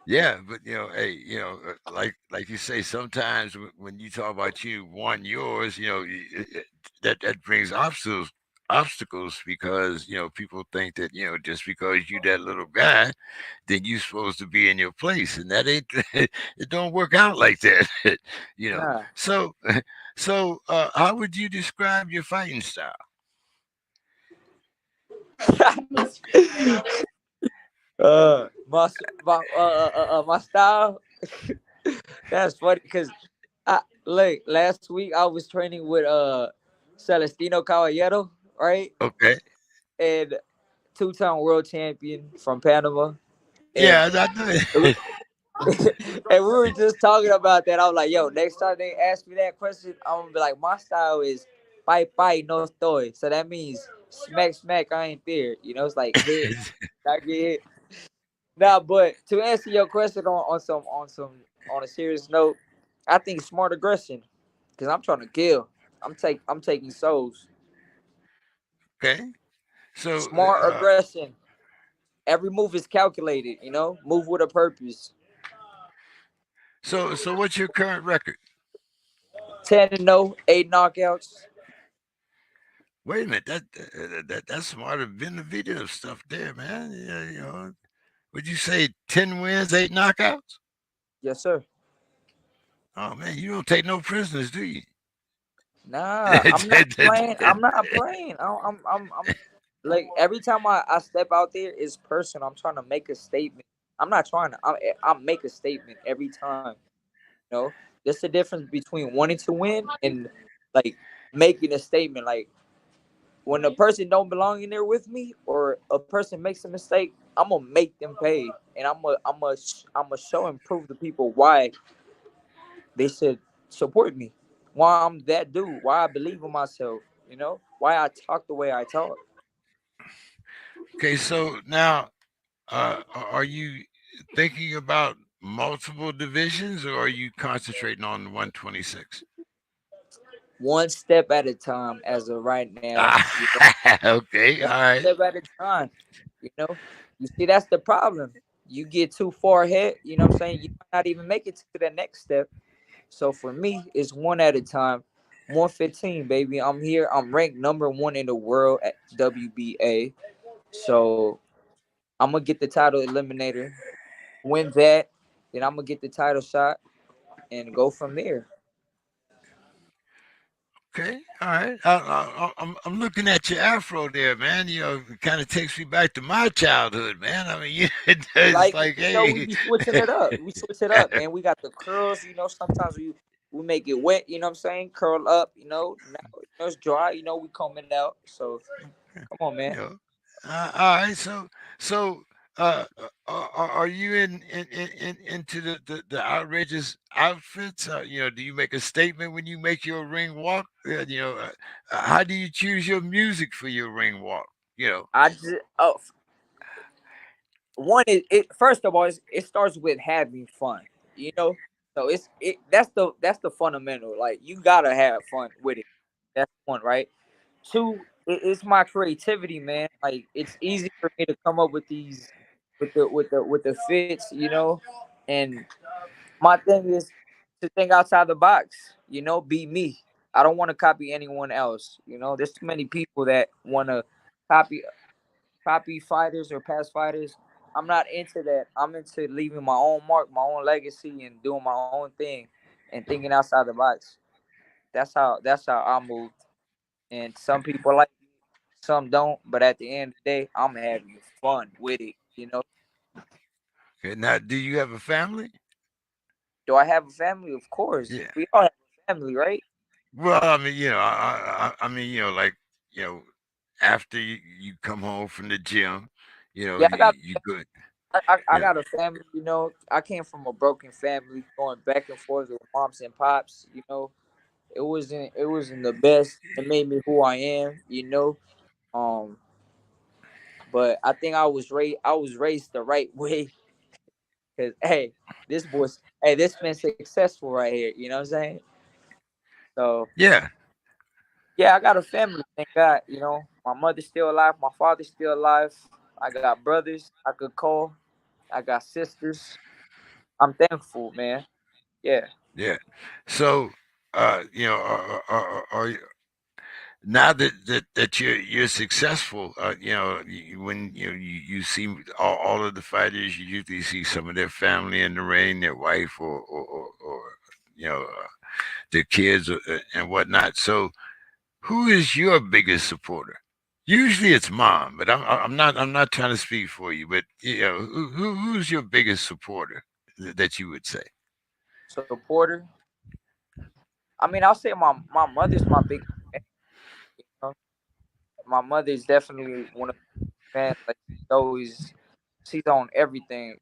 S1: yeah, but hey, like you say, sometimes when you talk about you want yours, that brings obstacles because people think that just because you that little guy, then you supposed to be in your place, and that ain't it don't work out like that.
S3: Nah.
S1: So how would you describe your fighting style?
S3: My style. That's funny because I like last week I was training with Celestino Caballero, right?
S1: Okay.
S3: And two-time world champion from Panama. And
S1: Yeah, I know it.
S3: and we were just talking about that. I was like, yo, next time they ask me that question, I'm gonna be like, my style is pai no estoy. So that means smack smack, I ain't there. You know, it's like hit, I get hit. Nah, but to answer your question on a serious note, I think smart aggression, because I'm trying to kill. I'm taking souls.
S1: Okay. So
S3: Smart aggression. Every move is calculated. You know, move with a purpose.
S1: so what's your current record?
S3: 10-0, 8 knockouts.
S1: Wait a minute, that's smarter Benavides stuff there, man. Yeah, would you say 10 wins, 8 knockouts?
S3: Yes, sir.
S1: Oh man, you don't take no prisoners, do you?
S3: Nah, I'm not playing. I'm not playing. I'm like every time I step out there, it's personal. I'm trying to make a statement. I'm not trying to. I make a statement every time. You know, there's a difference between wanting to win and like making a statement. Like when a person don't belong in there with me, or a person makes a mistake, I'm gonna make them pay, and I'm gonna show and prove to people why they should support me. Why I'm that dude. Why I believe in myself. You know, why I talk the way I talk.
S1: Okay, so now are you thinking about multiple divisions or are you concentrating on the 126?
S3: One step at a time as of right now. You know,
S1: Okay,
S3: one
S1: all right.
S3: step at a time. You know, you see that's the problem. You get too far ahead. You know what I'm saying? You might not even make it to the next step. So for me, it's one at a time. 115, baby. I'm here. I'm ranked number 1 in the world at WBA. So I'm gonna get the title eliminator, win that, then I'm gonna get the title shot and go from there.
S1: Okay, all right. I'm looking at your afro there, man. It kind of takes me back to my childhood, man. I mean, it's
S3: Like
S1: like,
S3: we
S1: hey,
S3: be switching it up. We switch it up, man. We got the curls. You know, sometimes we make it wet. You know what I'm saying? Curl up. You know, now it's dry. You know, we comb it out. So come on, man.
S1: you know. All right, so are you into the outrageous outfits? Do you make a statement when you make your ring walk? How do you choose your music for your ring walk? You know,
S3: I just one is it. First of all, it starts with having fun. You know, So that's the fundamental. Like you gotta have fun with it. That's one, right? Two, it's my creativity, man. Like it's easy for me to come up with these with the fits, And my thing is to think outside the box, be me. I don't want to copy anyone else. There's too many people that want to copy copy fighters or past fighters. I'm not into that. I'm into leaving my own mark, my own legacy, and doing my own thing and thinking outside the box. That's how I move. And some people like it, some don't. But at the end of the day, I'm having fun with it.
S1: Okay, now, do you have a family?
S3: Do I have a family? Of course.
S1: Yeah.
S3: We all have a family, right?
S1: Well, I mean, I mean, like, you know, after you come home from the gym,
S3: Yeah,
S1: you good.
S3: I
S1: Yeah,
S3: got a family. I came from a broken family, going back and forth with moms and pops. It wasn't the best. It made me who I am. Um, but I think I was raised the right way. Cause this been successful right here. You know what I'm saying? So
S1: yeah,
S3: yeah, I got a family. Thank God. My mother's still alive. My father's still alive. I got brothers I could call. I got sisters. I'm thankful, man. Yeah.
S1: yeah. So, are you, now that you're successful, when you see all of the fighters, you usually see some of their family in the ring, their wife or you know uh, their kids and whatnot. So, who is your biggest supporter? Usually it's mom, but I'm not trying to speak for you, but who's your biggest supporter that you would say?
S3: Supporter. I mean, I'll say my mother's my big fan. You know? My mother's definitely one of the fans. Like she's on everything,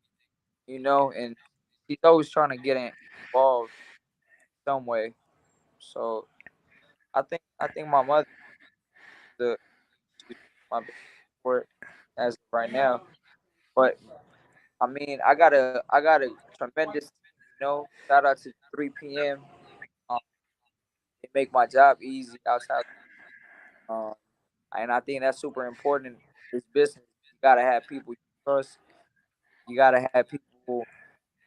S3: and she's always trying to get involved some way. So I think my mother the she's my big support as of right now. But I mean, I got a tremendous, shout out to 3 p.m. Um, it make my job easy outside. Um, and I think that's super important in this business. You gotta have people you trust. You gotta have people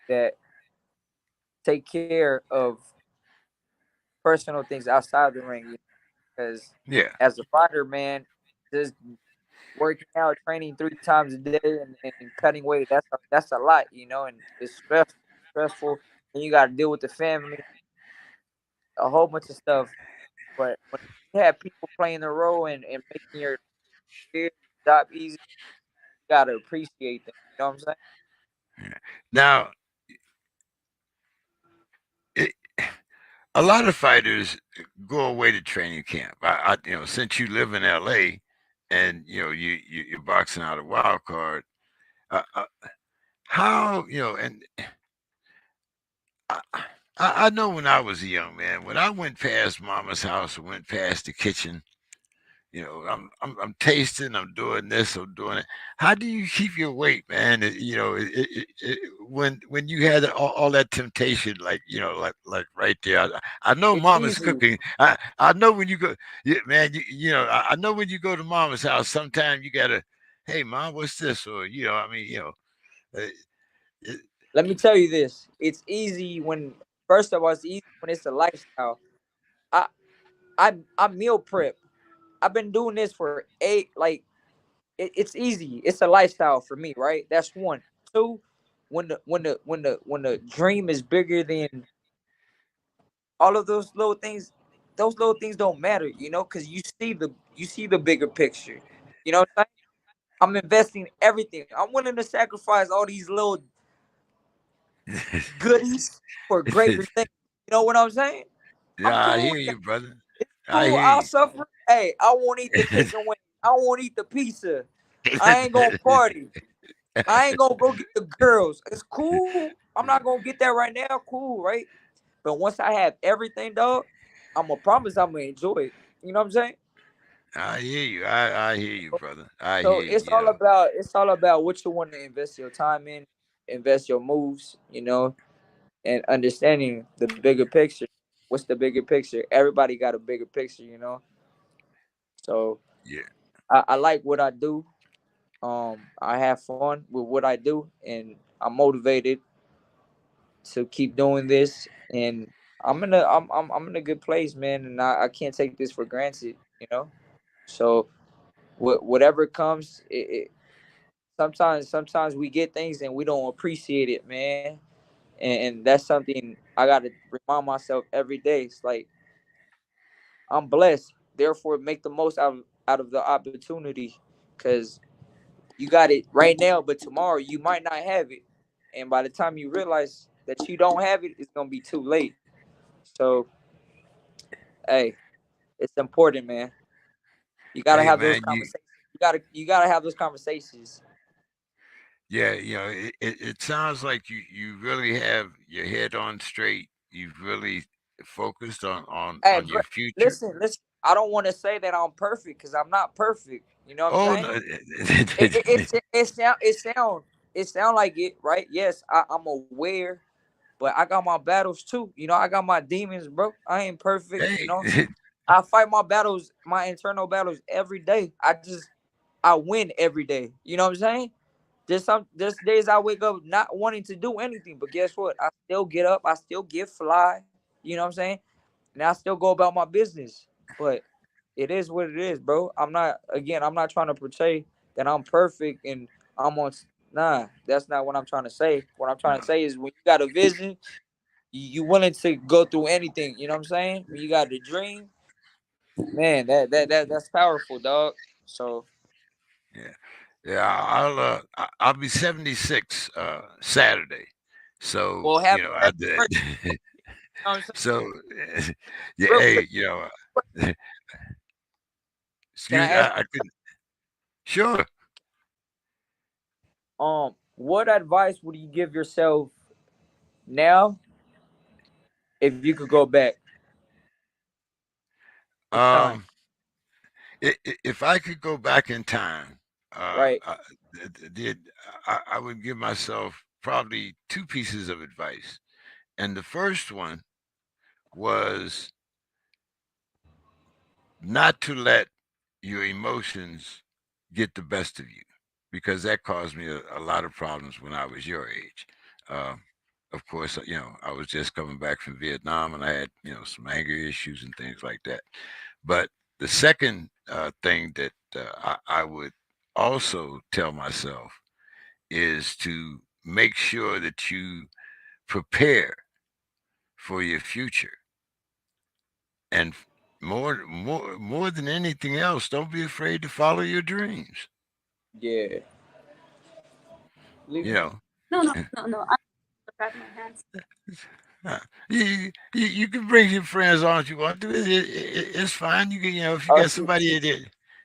S3: that take care of personal things outside the ring. Because
S1: Yeah,
S3: as a fighter, man, just working out, training 3 times a day, and cutting weight, that's a lot, and it's stressful. And you gotta deal with the family, a whole bunch of stuff. But when you have people playing the role and making your job easy, you gotta appreciate them. You know what I'm saying?
S1: yeah. Now, it, a lot of fighters go away to training camp. Since you live in L.A. and you're boxing out a wild card, uh, uh, how and I, I know when I was a young man, when I went past Mama's house or went past the kitchen, I'm tasting, I'm doing this, I'm doing it. How do you keep your weight, man? When you had all that temptation, like like right there. I know
S3: It's
S1: Mama's
S3: easy.
S1: cooking. I know when you go, yeah, man. I know when you go to Mama's house. Sometimes you gotta, hey, Mom, what's this? Or I mean, uh, it,
S3: Let me tell you this. It's easy when first of all, it's easy when it's a lifestyle. I I meal prep. I've been doing this for it's easy. It's a lifestyle for me, right? That's one. Two, when the dream is bigger than all of those little things don't matter, because you see the bigger picture. You know what I'm saying? I'm investing everything. I'm willing to sacrifice all these little goodies for greater things. You know what I'm saying? I'm
S1: yeah, I
S3: cool
S1: hear
S3: with that.
S1: you, brother.
S3: It's
S1: I
S3: cool.
S1: hear
S3: I'll
S1: you.
S3: suffer. Hey, I won't eat the chicken wing. I won't eat the pizza. I ain't gonna party. I ain't gonna go get the girls. It's cool. I'm not gonna get that right now. Cool, right? But once I have everything, dog, I'm gonna promise I'm gonna enjoy it. You know what I'm saying?
S1: I hear you. I hear you, brother. I
S3: So
S1: hear you.
S3: it's all about what you want to invest your time in, invest your moves. and understanding the bigger picture. What's the bigger picture? Everybody got a bigger picture, you know. So
S1: Yeah.
S3: I like what I do. I have fun with what I do, and I'm motivated to keep doing this. And I'm in a good place, man. And I can't take this for granted, you know. So whatever comes, sometimes we get things and we don't appreciate it, man. And that's something I gotta remind myself every day. It's like I'm blessed, therefore make the most out of the opportunity, because you got it right now, but tomorrow you might not have it, and by the time you realize that you don't have it, it's gonna be too late. So, hey, it's important, man. You gotta
S1: Hey
S3: have those
S1: man, you
S3: conversations. You gotta have those conversations.
S1: yeah, it sounds like you really have your head on straight. You've really focused
S3: Hey,
S1: on
S3: bro,
S1: your future.
S3: listen. I don't want to say that I'm perfect because I'm not perfect. You know what I'm
S1: Oh
S3: saying?
S1: no.
S3: It sound like it, right? Yes, I'm aware, but I got my battles too. You know, I got my demons, bro. I ain't perfect. You
S1: Hey.
S3: know, I fight my battles, my internal battles every day. I win every day. You know what I'm saying? There's days I wake up not wanting to do anything, but guess what? I still get up. I still get fly. You know what I'm saying? And I still go about my business. But it is what it is, bro. I'm not trying to portray that I'm perfect and I'm on. Nah, that's not what I'm trying to say. What I'm trying to
S1: No.
S3: say is when you got a vision, you willing to go through anything. You know what I'm saying? When you got the dream, man, that's powerful, dog. So,
S1: Yeah. Yeah, I'll be 76 Saturday. So,
S3: well,
S1: you
S3: happy
S1: know, I
S3: birthday.
S1: did.
S3: You know what I'm saying?
S1: So yeah,
S3: Real quick,
S1: hey,
S3: can I
S1: excuse
S3: ask?
S1: I couldn't sure.
S3: What advice would you give yourself now if you could go back in time?
S1: Um if I could go back in time,
S3: Right?
S1: did I would give myself probably two pieces of advice. And the first one was not to let your emotions get the best of you, because that caused me a lot of problems when I was your age. Um, of course, I was just coming back from Vietnam and I had, some anger issues and things like that. But the second thing that I would also tell myself is to make sure that you prepare for your future. And more than anything else, don't be afraid to follow your dreams.
S3: Yeah.
S1: You
S3: Leave-
S1: know,
S4: No, no, no, no. I'm wrap my hands.
S1: Uh, you can bring your friends on if you want to. It's fine. You can, if you
S3: Oh,
S1: got somebody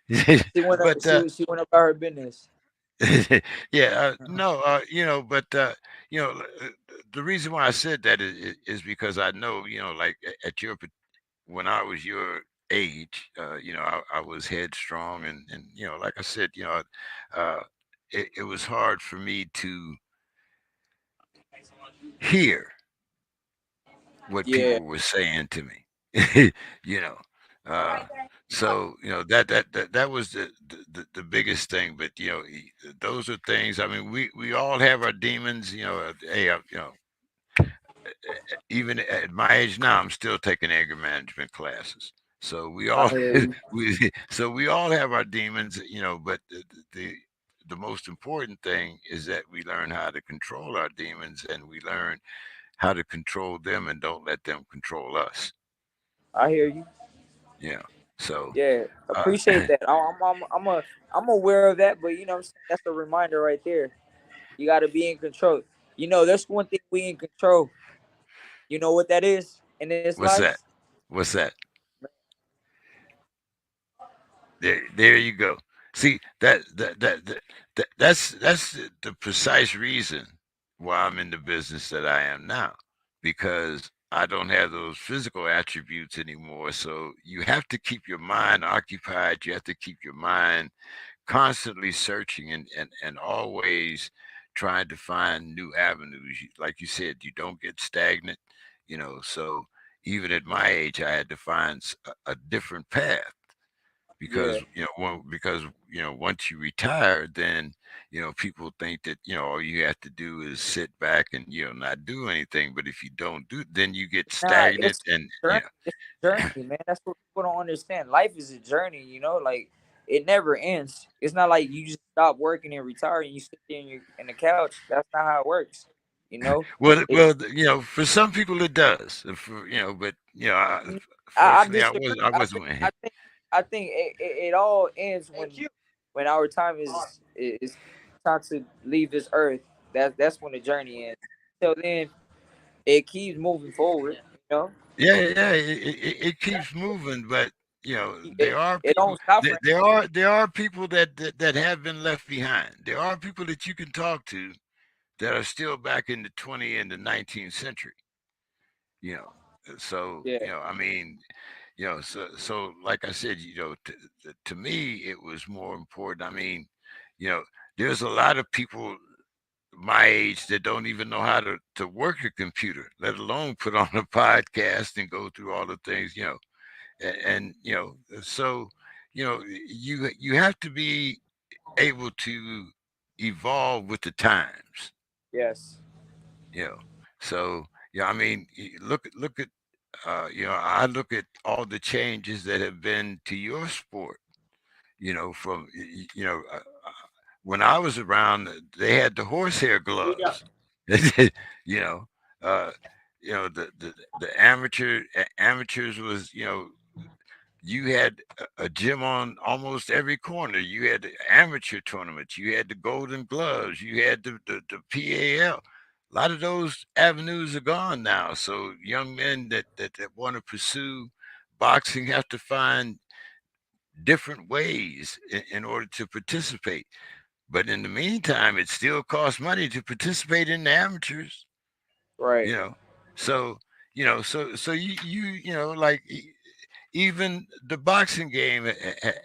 S3: she went up.
S1: but
S3: She went about her business.
S1: yeah, no, but the reason why I said that is because I know, like at when I was your age, I was headstrong and like I said, uh, it was hard for me to hear what
S3: Yeah,
S1: people were saying to me. you know. Uh so that was the biggest thing, but those are things. I mean, we all have our demons. Hey, even at my age now, I'm still taking anger management classes. So we
S3: I
S1: all
S3: hear you.
S1: we all have our demons, but the most important thing is that we learn how to control our demons, and we learn how to control them and don't let them control us.
S3: I hear you.
S1: You know. So
S3: Yeah,
S1: uh,
S3: appreciate that. I'm aware of that, but you know what I'm saying, that's a reminder right there. You got to be in control. You know, there's one thing we in control. You know what that is in this
S1: what's
S3: life?
S1: that? What's that? There you go. See that's the precise reason why I'm in the business that I am now, because I don't have those physical attributes anymore. So you have to keep your mind occupied. You have to keep your mind constantly searching and always trying to find new avenues. Like you said, you don't get stagnant, So even at my age, I had to find a different path
S3: Yeah.
S1: because once you retire, then people think that all you have to do is sit back and not do anything. But if you don't do, then you get
S3: Nah,
S1: stagnant, and
S3: it's a journey, man. That's what people don't understand. Life is a journey, like it never ends. It's not like you just stop working and retire and you sit there in the couch. That's not how it works. You know, it.
S1: for some people it does. But
S3: I
S1: fortunately,
S3: disagree.
S1: I
S3: I
S1: wasn't
S3: think
S1: one.
S3: I think I think it all ends when our time is time to leave this earth. That's when the journey ends. Till then, it keeps moving forward.
S1: Yeah. It keeps moving, but there are
S3: It
S1: people.
S3: don't stop for
S1: There are people that have been left behind. There are people that you can talk to that are still back in the 20th and the 19th century. You know, so
S3: yeah.
S1: I mean, so like I said, to me, it was more important. I mean, you know, there's a lot of people my age that don't even know how to work a computer, let alone put on a podcast and go through all the things, so you have to be able to evolve with the times,
S3: Yes.
S1: you know. So I mean, look at I look at all the changes that have been to your sport, from when I was around, they had the horsehair gloves. you know, uh, the amateurs was you had a gym on almost every corner. You had the amateur tournaments. You had the Golden Gloves. You had the PAL. A lot of those avenues are gone now. So young men that want to pursue boxing have to find different ways in order to participate. But in the meantime, it still costs money to participate in the amateurs,
S3: Right.
S1: you know. So, so like even the boxing game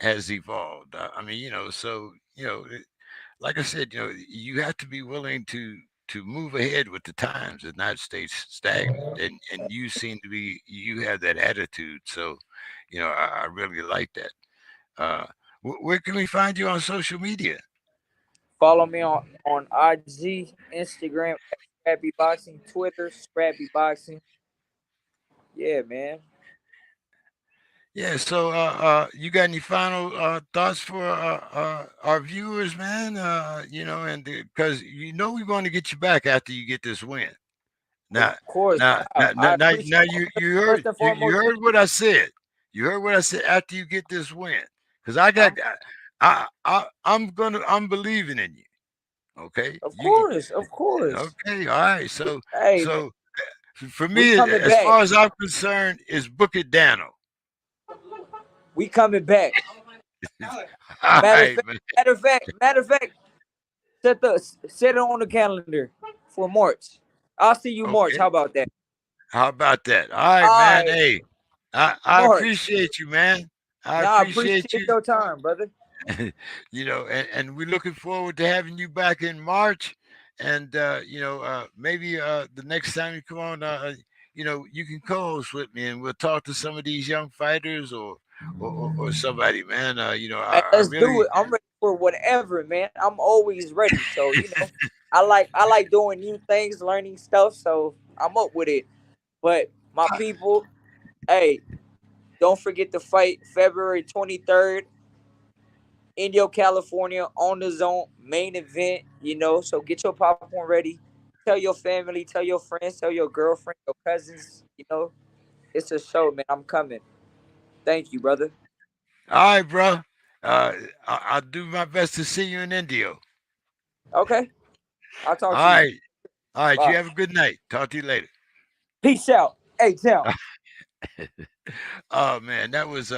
S1: has evolved. I mean, so like I said, you have to be willing to move ahead with the times and not stay stagnant. And you seem to be you have that attitude. So, I really like that. Uh, where can we find you on social media?
S3: Follow me on IG, Instagram at Scrappy Boxing, Twitter Scrappy Boxing. Yeah, man.
S1: Yeah. So, you got any final thoughts for our viewers, man? And because we want to get you back after you get this win.
S3: Of
S1: Now,
S3: course.
S1: now,
S3: Nah,
S1: now, now,
S3: I
S1: now,
S3: appreciate
S1: now you heard
S3: first and
S1: you
S3: foremost.
S1: heard what I said. You heard what I said after you get this win, because I got
S3: I'm
S1: I'm believing in you. Okay,
S3: of
S1: you
S3: course, of course.
S1: okay? All right. So
S3: Hey, man,
S1: so for
S3: we
S1: me,
S3: coming
S1: as
S3: back.
S1: far as I'm concerned, is book it, Dano.
S3: We coming back.
S1: All
S3: Matter of
S1: right,
S3: fact,
S1: man.
S3: matter of fact, set it on the calendar for March. I'll see you March. How
S1: Okay.
S3: about that?
S1: How about that? All right,
S3: All
S1: man.
S3: right,
S1: Hey, I
S3: March.
S1: appreciate you, man. I
S3: Now I
S1: appreciate
S3: appreciate
S1: you.
S3: your time, brother.
S1: And we're looking forward to having you back in March. And maybe the next time you come on, you can co-host with me, and we'll talk to some of these young fighters or somebody, man.
S3: Hey,
S1: I
S3: let's do
S1: really
S3: it. I'm ready for whatever, man. I'm always ready. So I like doing new things, learning stuff. So I'm up with it. But my people, hey, don't forget to fight February 23rd, Indio, California, on the zone main event. So get your popcorn ready. Tell your family, tell your friends, tell your girlfriend, your cousins. It's a show, man. I'm coming. Thank you, brother.
S1: all right, bro. Uh, I'll do my best to see you in Indio.
S3: Okay, I'll talk
S1: All
S3: to you.
S1: right. All right. You
S3: Bye.
S1: have a good night. Talk to you later.
S3: Peace out. Hey, town.
S1: Oh man, that was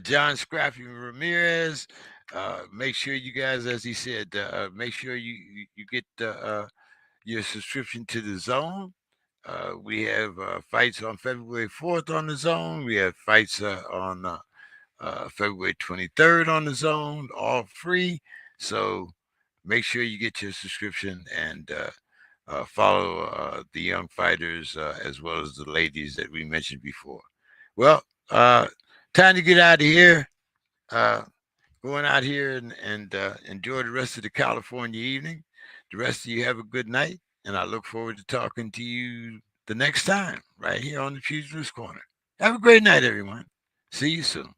S1: John Scrappy Ramirez. Make sure you guys, as he said, make sure you get your subscription to the Zone. We have fights on February 4th on the Zone. We have fights on February 23rd on the Zone, all free. So make sure you get your subscription and follow the young fighters as well as the ladies that we mentioned before. Well, time to get out of here. Going out here and enjoy the rest of the California evening. The rest of you have a good night, and I look forward to talking to you the next time right here on the Pugilist Corner. Have a great night, everyone. See you soon.